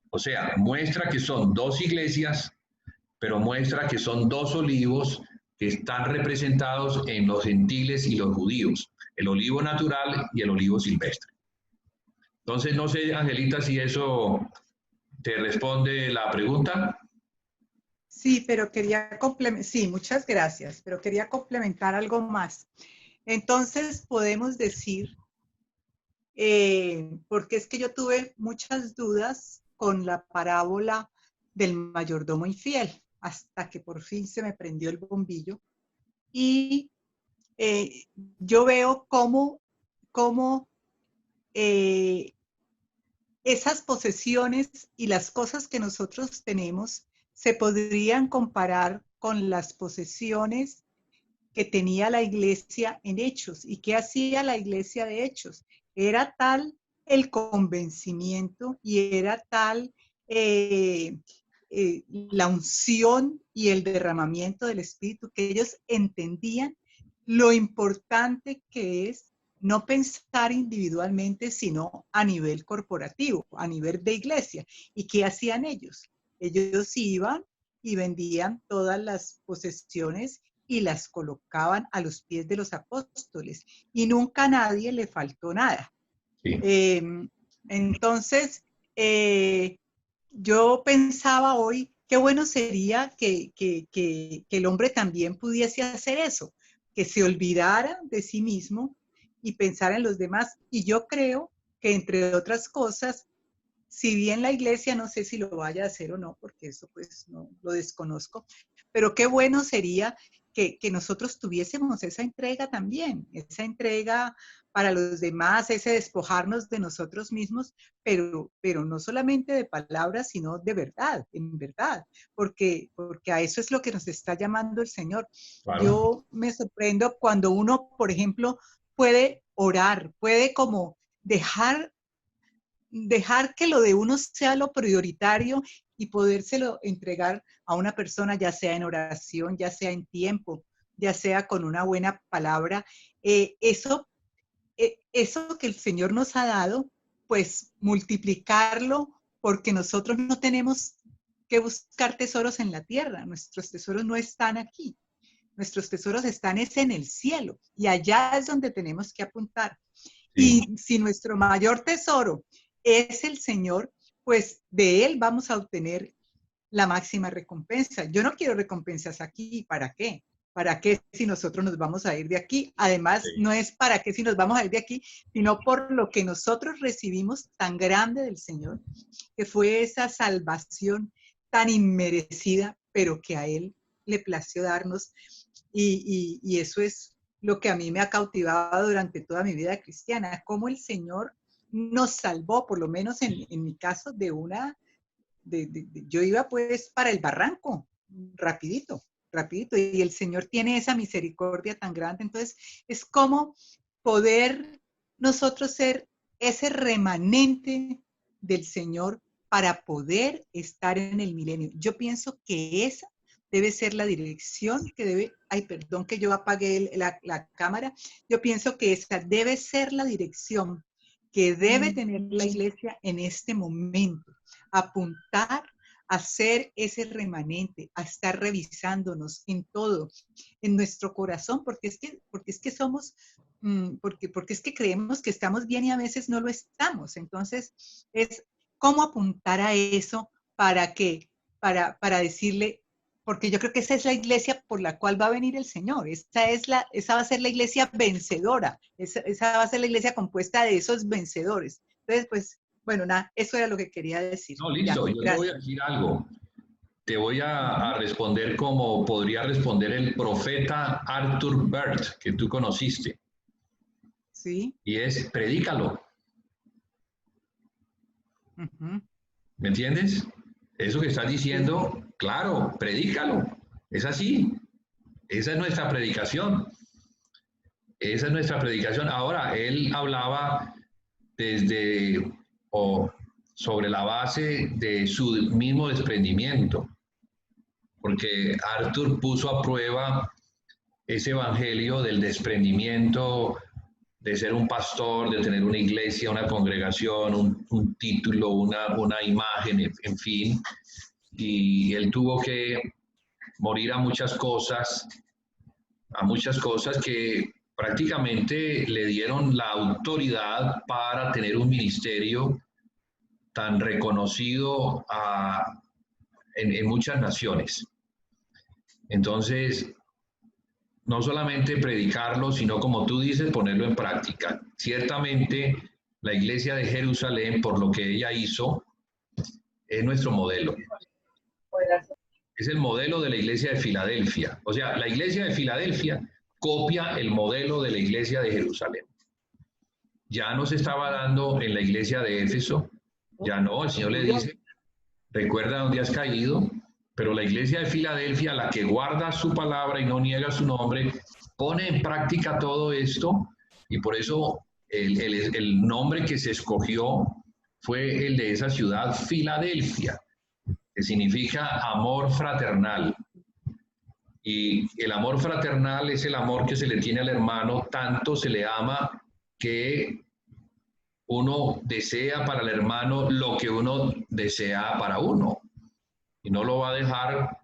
O sea, muestra que son 2 iglesias, pero muestra que son 2 olivos que están representados en los gentiles y los judíos, el olivo natural y el olivo silvestre. Entonces, no sé, Angelita, si eso te responde la pregunta. Sí, pero quería complementar, sí, muchas gracias, pero quería complementar algo más. Entonces, podemos decir porque es que yo tuve muchas dudas con la parábola del mayordomo infiel, hasta que por fin se me prendió el bombillo. Y yo veo cómo esas posesiones y las cosas que nosotros tenemos se podrían comparar con las posesiones que tenía la iglesia en Hechos. ¿Y qué hacía la iglesia de Hechos? Era tal el convencimiento y era tal la unción y el derramamiento del Espíritu que ellos entendían lo importante que es no pensar individualmente, sino a nivel corporativo, a nivel de iglesia. ¿Y qué hacían ellos? Ellos iban y vendían todas las posesiones y las colocaban a los pies de los apóstoles. Y nunca a nadie le faltó nada. Sí. Entonces, yo pensaba hoy, qué bueno sería que el hombre también pudiese hacer eso, que se olvidara de sí mismo y pensar en los demás. Y yo creo que, entre otras cosas, si bien la iglesia no sé si lo vaya a hacer o no, porque eso pues no lo desconozco, pero qué bueno sería que nosotros tuviésemos esa entrega también, esa entrega para los demás, ese despojarnos de nosotros mismos, pero no solamente de palabras, sino de verdad, en verdad, porque a eso es lo que nos está llamando el Señor. Claro. Yo me sorprendo cuando uno, por ejemplo, puede orar, puede como dejar que lo de uno sea lo prioritario y podérselo entregar a una persona, ya sea en oración, ya sea en tiempo, ya sea con una buena palabra. Eso que el Señor nos ha dado, pues multiplicarlo, porque nosotros no tenemos que buscar tesoros en la tierra. Nuestros tesoros no están aquí. Nuestros tesoros están en el cielo y allá es donde tenemos que apuntar. Sí. Y si nuestro mayor tesoro es el Señor, pues de Él vamos a obtener la máxima recompensa. Yo no quiero recompensas aquí. ¿Para qué? ¿Para qué si nosotros nos vamos a ir de aquí? Además, sí, no es para qué si nos vamos a ir de aquí, sino por lo que nosotros recibimos tan grande del Señor, que fue esa salvación tan inmerecida, pero que a Él le plació darnos. Y eso es lo que a mí me ha cautivado durante toda mi vida cristiana, cómo el Señor nos salvó, por lo menos en mi caso, yo iba pues para el barranco, rapidito, y el Señor tiene esa misericordia tan grande. Entonces, es como poder nosotros ser ese remanente del Señor para poder estar en el milenio. Yo pienso que esa debe ser la dirección que debe, ay, perdón que yo apagué la cámara, yo pienso que esa debe ser la dirección que debe tener la iglesia en este momento, apuntar a ser ese remanente, a estar revisándonos en todo, en nuestro corazón, porque es que somos, porque es que creemos que estamos bien y a veces no lo estamos. Entonces, es cómo apuntar a eso para decirle, porque yo creo que esa es la iglesia por la cual va a venir el Señor. Esa va a ser la iglesia vencedora. Esa va a ser la iglesia compuesta de esos vencedores. Entonces, pues, bueno, nada, eso era lo que quería decir. No, listo, ya, yo te voy a decir algo. Te voy a responder como podría responder el profeta Arthur Bert, que tú conociste. Sí. Y es, predícalo. ¿Me entiendes? Eso que estás diciendo, claro, predícalo. Es así. Esa es nuestra predicación. Esa es nuestra predicación. Ahora, él hablaba sobre la base de su mismo desprendimiento, porque Arthur puso a prueba ese evangelio del desprendimiento, de ser un pastor, de tener una iglesia, una congregación, un título, una imagen, en fin. Y él tuvo que morir a muchas cosas que prácticamente le dieron la autoridad para tener un ministerio tan reconocido en muchas naciones. Entonces, no solamente predicarlo, sino como tú dices, ponerlo en práctica. Ciertamente la iglesia de Jerusalén, por lo que ella hizo, es nuestro modelo. Es el modelo de la iglesia de Filadelfia. O sea, la iglesia de Filadelfia copia el modelo de la iglesia de Jerusalén. Ya no se estaba dando en la iglesia de Éfeso, ya no, el Señor le dice, recuerda dónde has caído, pero la iglesia de Filadelfia, la que guarda su palabra y no niega su nombre, pone en práctica todo esto, y por eso el nombre que se escogió fue el de esa ciudad, Filadelfia, que significa amor fraternal. Y el amor fraternal es el amor que se le tiene al hermano, tanto se le ama que uno desea para el hermano lo que uno desea para uno, y no lo va a dejar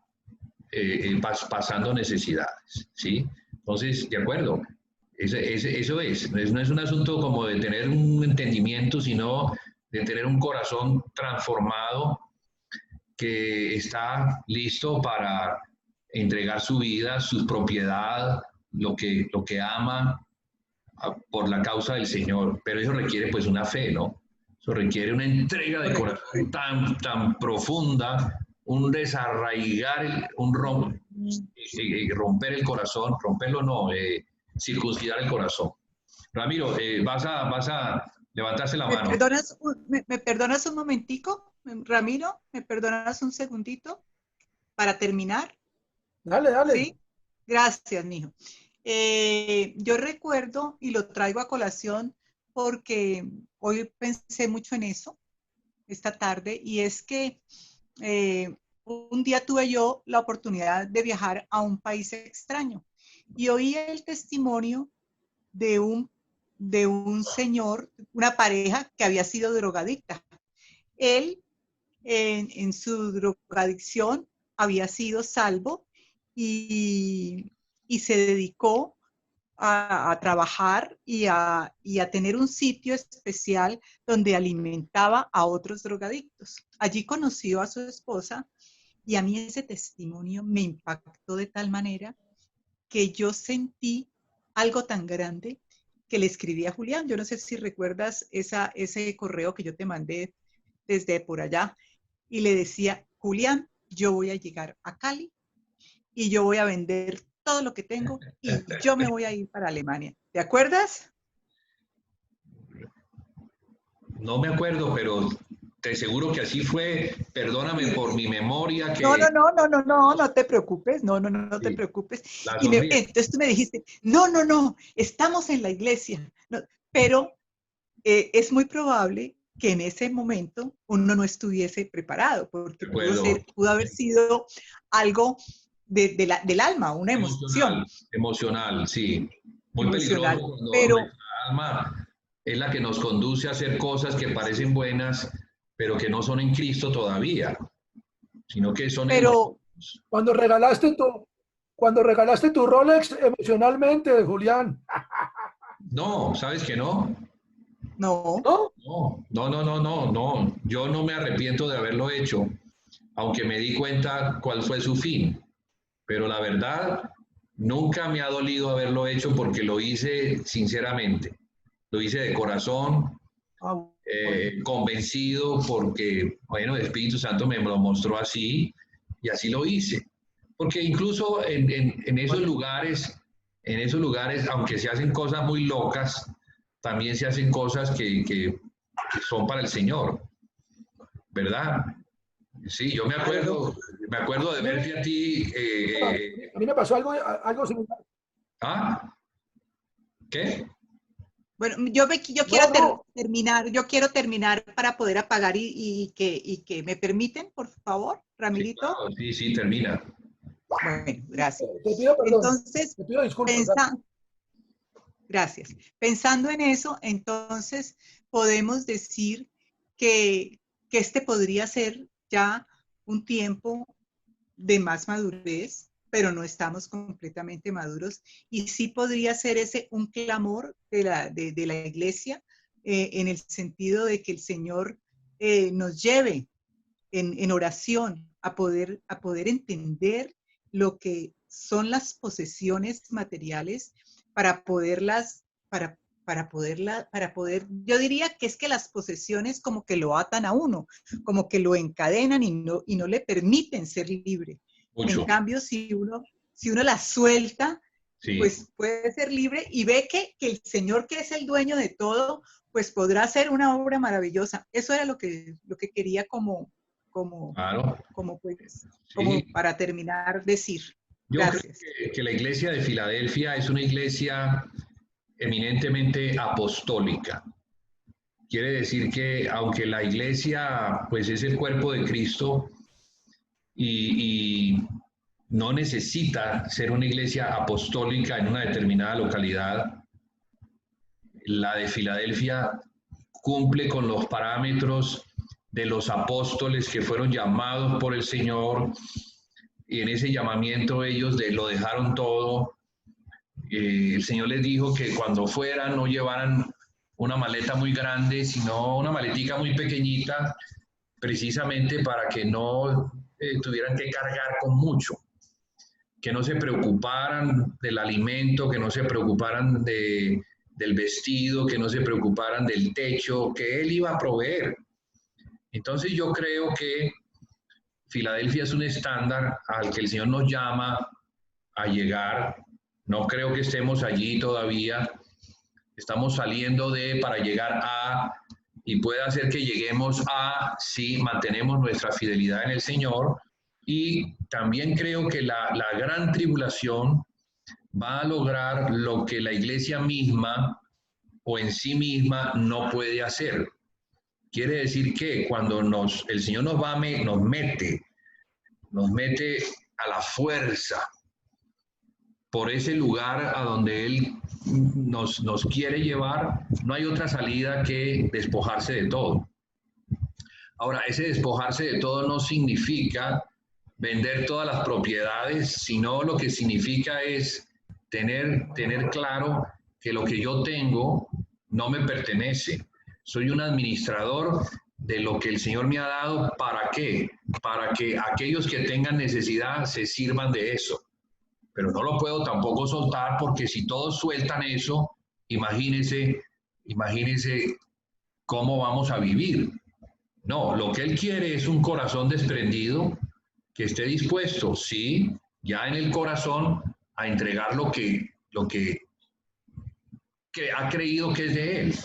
pasando necesidades, ¿sí? Entonces, de acuerdo, eso no es un asunto como de tener un entendimiento, sino de tener un corazón transformado que está listo para entregar su vida, su propiedad, lo que ama por la causa del Señor. Pero eso requiere pues una fe, ¿no? Eso requiere una entrega de corazón tan profunda, un desarraigar, romper el corazón, romperlo no, circuncidar el corazón. Ramiro, vas a levantarse la mano. ¿Me perdonas un momentico, Ramiro? ¿Me perdonas un segundito para terminar? Dale, dale. Sí, gracias, mijo. Yo recuerdo, y lo traigo a colación porque hoy pensé mucho en eso, esta tarde, y es que un día tuve yo la oportunidad de viajar a un país extraño y oí el testimonio de un señor, una pareja que había sido drogadicta. Él, en su drogadicción, había sido salvo y se dedicó a trabajar y a tener un sitio especial donde alimentaba a otros drogadictos. Allí conoció a su esposa y a mí ese testimonio me impactó de tal manera que yo sentí algo tan grande que le escribí a Julián. Yo no sé si recuerdas ese correo que yo te mandé desde por allá y le decía, Julián, yo voy a llegar a Cali y yo voy a vender todo lo que tengo y yo me voy a ir para Alemania. ¿Te acuerdas? No me acuerdo, pero te aseguro que así fue. Perdóname por mi memoria. Que... No te preocupes, no te preocupes. Y entonces tú me dijiste, no, estamos en la iglesia. No, pero es muy probable que en ese momento uno no estuviese preparado, porque pudo haber sido algo del alma, una emoción. Emocional, sí. Muy emocional, peligroso cuando pero nuestra alma es la que nos conduce a hacer cosas que parecen buenas, pero que no son en Cristo todavía, sino que son en nosotros. Cuando regalaste tu Rolex emocionalmente, Julián. No, ¿sabes que no? No. No. Yo no me arrepiento de haberlo hecho, aunque me di cuenta cuál fue su fin. Pero la verdad, nunca me ha dolido haberlo hecho porque lo hice sinceramente. Lo hice de corazón, convencido porque, bueno, el Espíritu Santo me lo mostró así y así lo hice. Porque incluso en esos lugares, aunque se hacen cosas muy locas, también se hacen cosas que son para el Señor, ¿verdad? Sí, yo me acuerdo de verte a ti. A mí me pasó algo similar. ¿Ah? ¿Qué? Bueno, yo quiero terminar para poder apagar y que me permiten, por favor, Ramirito. Sí, claro, sí, termina. Bueno, gracias. Te pido perdón. Entonces, te pido disculpas. Gracias. Pensando en eso, entonces podemos decir que este podría ser ya un tiempo de más madurez, pero no estamos completamente maduros, y sí podría ser ese un clamor de la iglesia en el sentido de que el Señor nos lleve en oración a poder entender lo que son las posesiones materiales para para poder, yo diría que es que las posesiones como que lo atan a uno, como que lo encadenan y no le permiten ser libre. Mucho. En cambio, si uno las suelta, Sí. pues puede ser libre y ve que el Señor, que es el dueño de todo, pues podrá hacer una obra maravillosa. Eso era lo que quería como Claro. pues, Sí. como para terminar decir. Yo Gracias. creo que la iglesia de Filadelfia es una iglesia eminentemente apostólica. Quiere decir que aunque la iglesia pues es el cuerpo de Cristo y no necesita ser una iglesia apostólica en una determinada localidad, la de Filadelfia cumple con los parámetros de los apóstoles que fueron llamados por el Señor, y en ese llamamiento ellos lo dejaron todo. El Señor les dijo que cuando fueran no llevaran una maleta muy grande, sino una maletica muy pequeñita, precisamente para que no tuvieran que cargar con mucho, que no se preocuparan del alimento, que no se preocuparan del vestido, que no se preocuparan del techo, que Él iba a proveer. Entonces yo creo que Filadelfia es un estándar al que el Señor nos llama a llegar. No creo que estemos allí todavía. Estamos saliendo para llegar a, y puede hacer que lleguemos a si mantenemos nuestra fidelidad en el Señor. Y también creo que la gran tribulación va a lograr lo que la iglesia misma o en sí misma no puede hacer. Quiere decir que cuando el Señor nos mete a la fuerza por ese lugar a donde Él nos quiere llevar, no hay otra salida que despojarse de todo. Ahora, ese despojarse de todo no significa vender todas las propiedades, sino lo que significa es tener claro que lo que yo tengo no me pertenece. Soy un administrador de lo que el Señor me ha dado. ¿Para qué? Para que aquellos que tengan necesidad se sirvan de eso. Pero no lo puedo tampoco soltar, porque si todos sueltan eso, imagínense cómo vamos a vivir. No, lo que Él quiere es un corazón desprendido que esté dispuesto, sí, ya en el corazón, a entregar lo que ha creído que es de Él.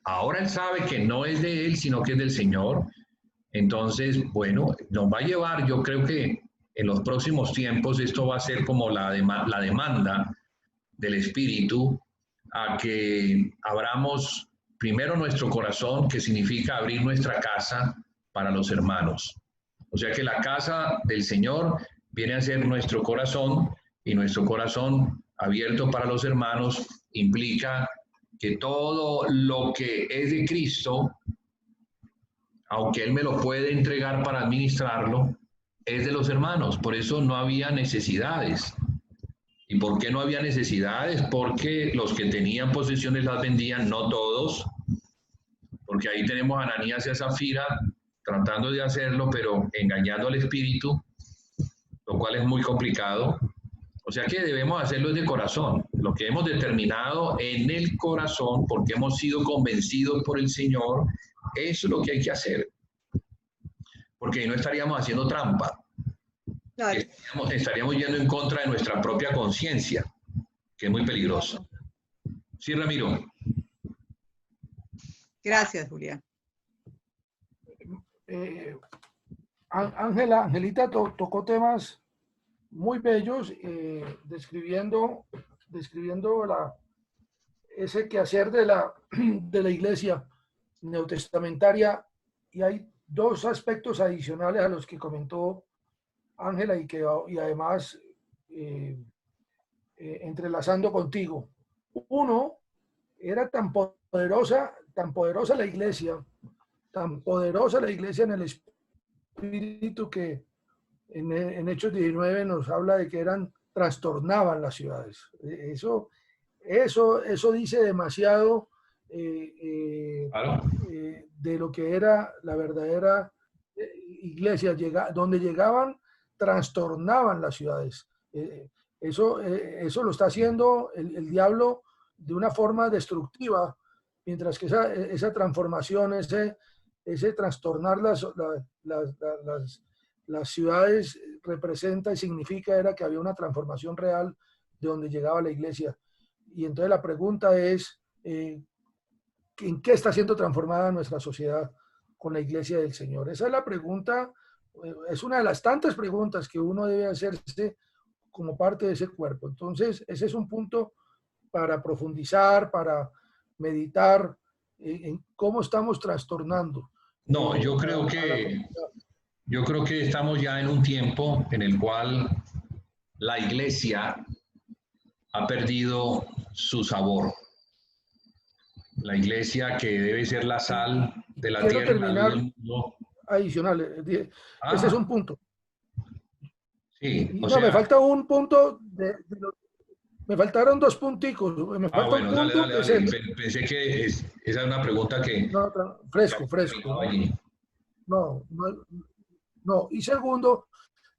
Ahora Él sabe que no es de Él, sino que es del Señor. Entonces, bueno, nos va a llevar, yo creo que en los próximos tiempos esto va a ser como la demanda del Espíritu, a que abramos primero nuestro corazón, que significa abrir nuestra casa para los hermanos. O sea que la casa del Señor viene a ser nuestro corazón, y nuestro corazón abierto para los hermanos implica que todo lo que es de Cristo, aunque Él me lo puede entregar para administrarlo, es de los hermanos. Por eso no había necesidades. ¿Y por qué no había necesidades? Porque los que tenían posesiones las vendían, no todos, porque ahí tenemos a Ananías y a Zafira tratando de hacerlo, pero engañando al Espíritu, lo cual es muy complicado. O sea que debemos hacerlo de corazón, lo que hemos determinado en el corazón, porque hemos sido convencidos por el Señor, eso es lo que hay que hacer. Porque ahí no estaríamos haciendo trampa. Claro. Estaríamos yendo en contra de nuestra propia conciencia, que es muy peligroso. Sí, Ramiro. Gracias, Julián. Angelita tocó temas muy bellos, describiendo ese quehacer de la iglesia neotestamentaria, y hay dos aspectos adicionales a los que comentó Ángela y además entrelazando contigo. Uno, era tan poderosa la iglesia, tan poderosa la iglesia en el espíritu, que en Hechos 19 nos habla de que trastornaban las ciudades. Eso dice demasiado Claro. De lo que era la verdadera iglesia. Donde llegaban, trastornaban las ciudades. Eso lo está haciendo el diablo de una forma destructiva, mientras que esa transformación, ese trastornar las ciudades representa y significa era que había una transformación real de donde llegaba la iglesia. Y entonces la pregunta es, ¿en qué está siendo transformada nuestra sociedad con la iglesia del Señor? Esa es la pregunta, es una de las tantas preguntas que uno debe hacerse como parte de ese cuerpo. Entonces, ese es un punto para profundizar, para meditar en cómo estamos trastornando. No, yo creo que estamos ya en un tiempo en el cual la iglesia ha perdido su sabor. La iglesia que debe ser la sal de la Quiero tierra. terminar adicional. Ese es un punto. Sí, no, me falta un punto. Me faltaron 2 punticos. Me falta bueno, un punto. dale. Pensé que esa es una pregunta que... No, fresco. No. Y segundo,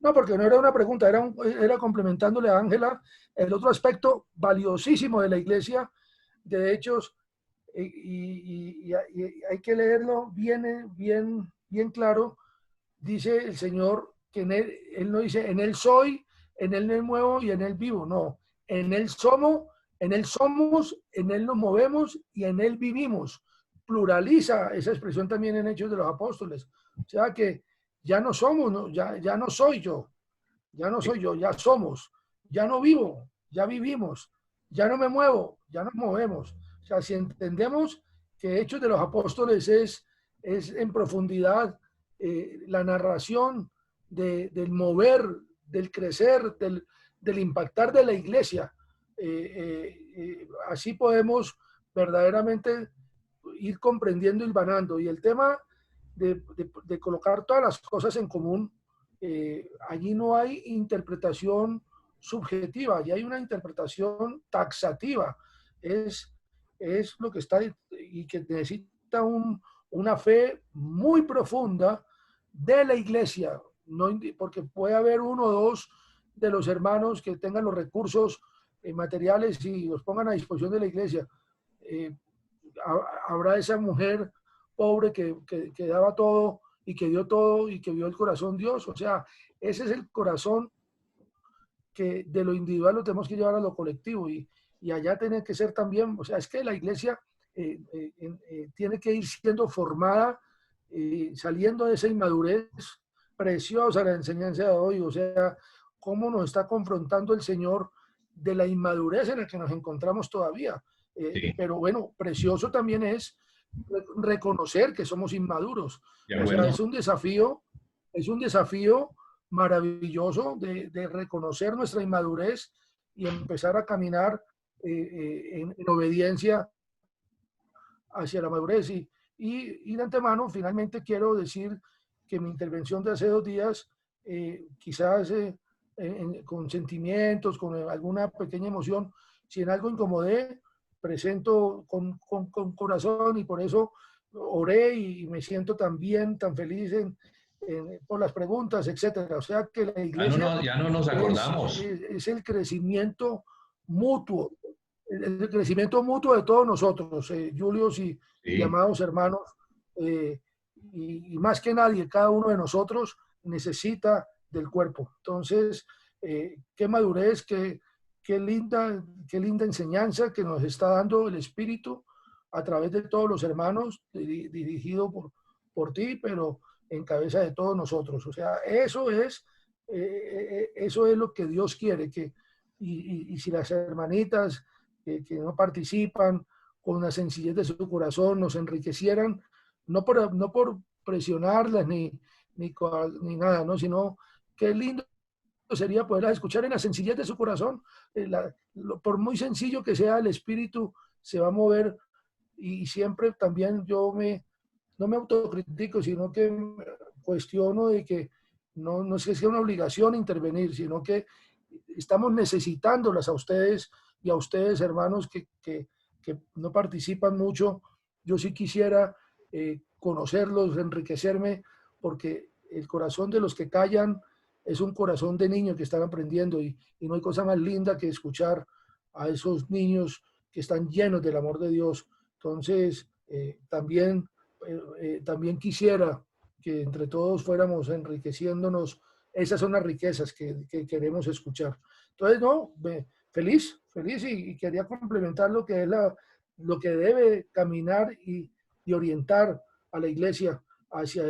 no, porque no era una pregunta, era complementándole a Ángela el otro aspecto valiosísimo de la iglesia, de Hechos, y hay que leerlo bien claro. Dice el Señor que él no dice, en Él soy, en Él me muevo y en Él vivo. No, en Él somos, en Él nos movemos y en Él vivimos. Pluraliza esa expresión también en Hechos de los Apóstoles. O sea que ya no somos, ¿no? Ya no soy yo, ya somos, ya no vivo, ya vivimos, ya no me muevo, ya nos movemos. O sea, si entendemos que Hechos de los Apóstoles es en profundidad la narración del mover, del crecer, del impactar de la iglesia, así podemos verdaderamente ir comprendiendo y hilvanando. Y el tema de colocar todas las cosas en común, allí no hay interpretación subjetiva, allí hay una interpretación taxativa. Es lo que está y que necesita una fe muy profunda de la iglesia, no, porque puede haber uno o dos de los hermanos que tengan los recursos materiales y los pongan a disposición de la iglesia. Habrá esa mujer pobre que daba todo y que dio todo y que vio el corazón Dios. O sea, ese es el corazón que de lo individual lo tenemos que llevar a lo colectivo y allá tiene que ser también, o sea, es que la iglesia tiene que ir siendo formada, saliendo de esa inmadurez preciosa la enseñanza de hoy, o sea, cómo nos está confrontando el Señor de la inmadurez en la que nos encontramos todavía. Sí. Pero bueno, precioso también es reconocer que somos inmaduros. O sea, es un desafío maravilloso de reconocer nuestra inmadurez y empezar a caminar en obediencia hacia la madurez. Y de antemano, finalmente quiero decir que mi intervención de hace 2 días, quizás con sentimientos, con alguna pequeña emoción, si en algo incomodé, presento con corazón y por eso oré y me siento tan bien, tan feliz por las preguntas, etcétera. O sea que la iglesia ya no nos acordamos. Es el crecimiento mutuo, el crecimiento mutuo de todos nosotros, Julios y amados hermanos, y más que nadie, cada uno de nosotros necesita del cuerpo. Entonces, qué madurez, qué linda enseñanza que nos está dando el Espíritu a través de todos los hermanos, dirigido por ti, pero en cabeza de todos nosotros. O sea, eso es lo que Dios quiere, y si las hermanitas que no participan con la sencillez de su corazón nos enriquecieran, no por presionarlas ni nada, ¿no? Sino qué lindo sería poderlas escuchar en la sencillez de su corazón. Por muy sencillo que sea, el Espíritu se va a mover, y siempre también yo no me autocritico, sino que cuestiono de que no es que sea una obligación intervenir, sino que estamos necesitándolas a ustedes y a ustedes, hermanos, que no participan mucho. Yo sí quisiera conocerlos, enriquecerme, porque el corazón de los que callan es un corazón de niños que están aprendiendo, y no hay cosa más linda que escuchar a esos niños que están llenos del amor de Dios. Entonces, también quisiera que entre todos fuéramos enriqueciéndonos. Esas son las riquezas que queremos escuchar. Entonces, no, feliz y quería complementar lo que es lo que debe caminar y orientar a la iglesia hacia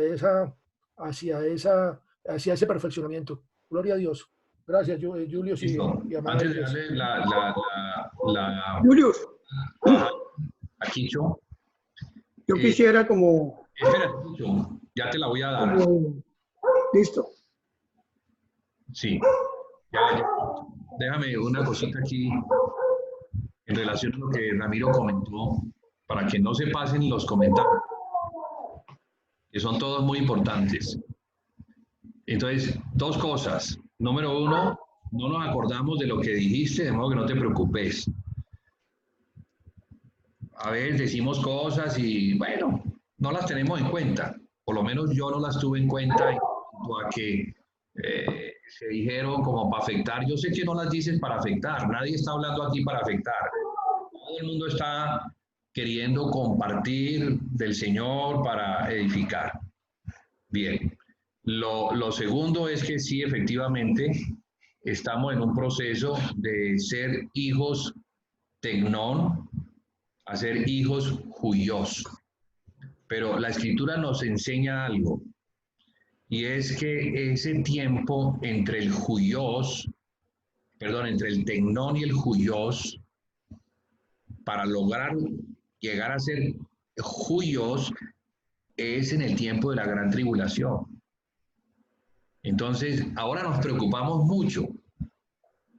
ese perfeccionamiento. Gloria a Dios. Gracias, Julio y Amada. Antes de darle la Julio, a Quicho, yo quisiera como... Espera, Quicho, ya te la voy a dar. Listo. Sí. Ya. Déjame una cosita aquí en relación a lo que Ramiro comentó, para que no se pasen los comentarios, que son todos muy importantes. Entonces, dos cosas. Número uno, no nos acordamos de lo que dijiste, de modo que no te preocupes. A veces decimos cosas y, bueno, no las tenemos en cuenta. Por lo menos yo no las tuve en cuenta en cuanto a que se dijeron como para afectar. Yo sé que no las dices para afectar. Nadie está hablando aquí para afectar. Todo el mundo está queriendo compartir del Señor para edificar. Bien. Lo segundo es que sí, efectivamente, estamos en un proceso de ser hijos tecnón a ser hijos huios. Pero la Escritura nos enseña algo, y es que ese tiempo entre el huios, entre el tecnón y el huios, para lograr llegar a ser huios, es en el tiempo de la gran tribulación. Entonces, ahora nos preocupamos mucho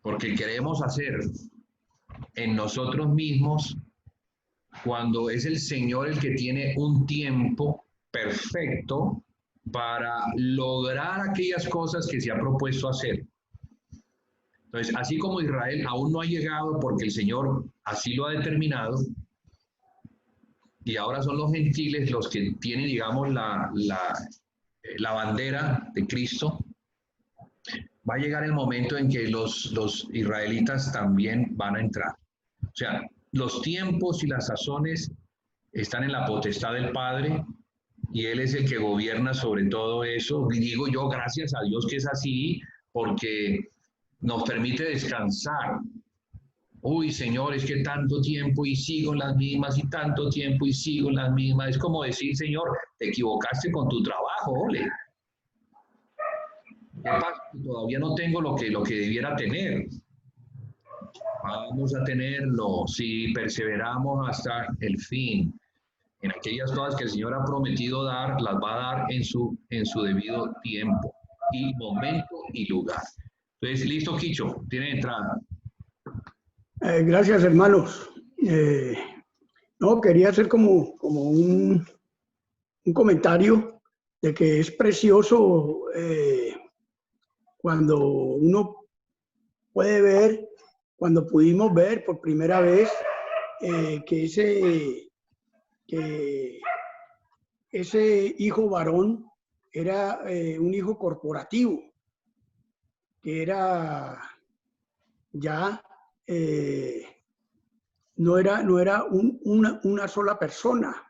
porque queremos hacer en nosotros mismos, cuando es el Señor el que tiene un tiempo perfecto para lograr aquellas cosas que se ha propuesto hacer. Entonces, así como Israel aún no ha llegado porque el Señor así lo ha determinado, y ahora son los gentiles los que tienen, digamos, la bandera de Cristo, va a llegar el momento en que los israelitas también van a entrar. O sea, los tiempos y las sazones están en la potestad del Padre y Él es el que gobierna sobre todo eso. Y digo yo, gracias a Dios que es así, porque nos permite descansar. Uy, Señor, es que tanto tiempo y sigo en las mismas y tanto tiempo y sigo en las mismas. Es como decir, Señor, te equivocaste con tu trabajo, ole. ¿Qué pasa? Todavía no tengo lo que debiera tener. Vamos a tenerlo si perseveramos hasta el fin. En aquellas cosas que el Señor ha prometido dar, las va a dar en su debido tiempo y momento y lugar. Entonces, listo, Quicho, tiene entrada. Gracias, hermanos. No, quería hacer como un comentario de que es precioso cuando uno puede ver, cuando pudimos ver por primera vez que ese hijo varón era un hijo corporativo, que era ya no era una sola persona.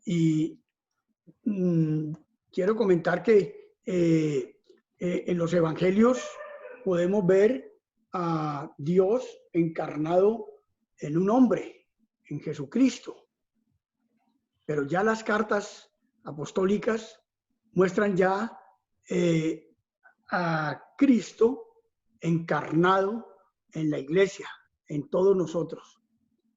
Y quiero comentar que en los evangelios podemos ver a Dios encarnado en un hombre, en Jesucristo. Pero ya las cartas apostólicas muestran ya a Cristo encarnado en la iglesia, en todos nosotros.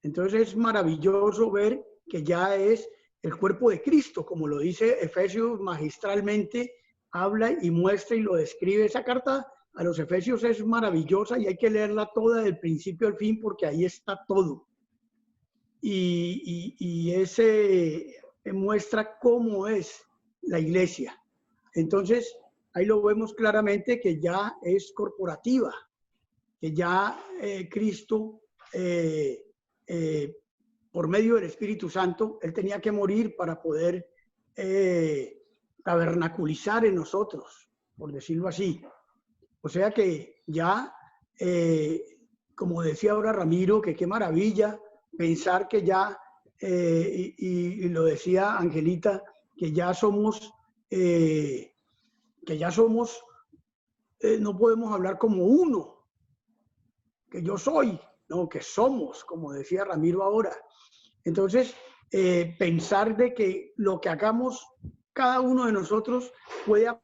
Entonces es maravilloso ver que ya es el cuerpo de Cristo, como lo dice Efesios magistralmente, habla y muestra y lo describe. Esa carta a los Efesios es maravillosa y hay que leerla toda del principio al fin porque ahí está todo. Y ese muestra cómo es la iglesia. Entonces, ahí lo vemos claramente que ya es corporativa, que ya Cristo, por medio del Espíritu Santo, Él tenía que morir para poder tabernaculizar en nosotros, por decirlo así. O sea que ya como decía ahora Ramiro, que qué maravilla pensar que ya, y lo decía Angelita, que ya somos, no podemos hablar como uno, que yo soy, no, que somos, como decía Ramiro ahora. Entonces, pensar de que lo que hagamos cada uno de nosotros puede.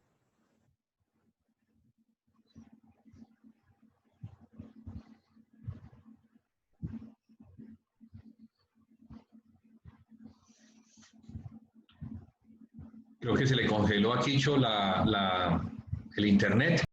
Creo que se le congeló a Quicho el internet.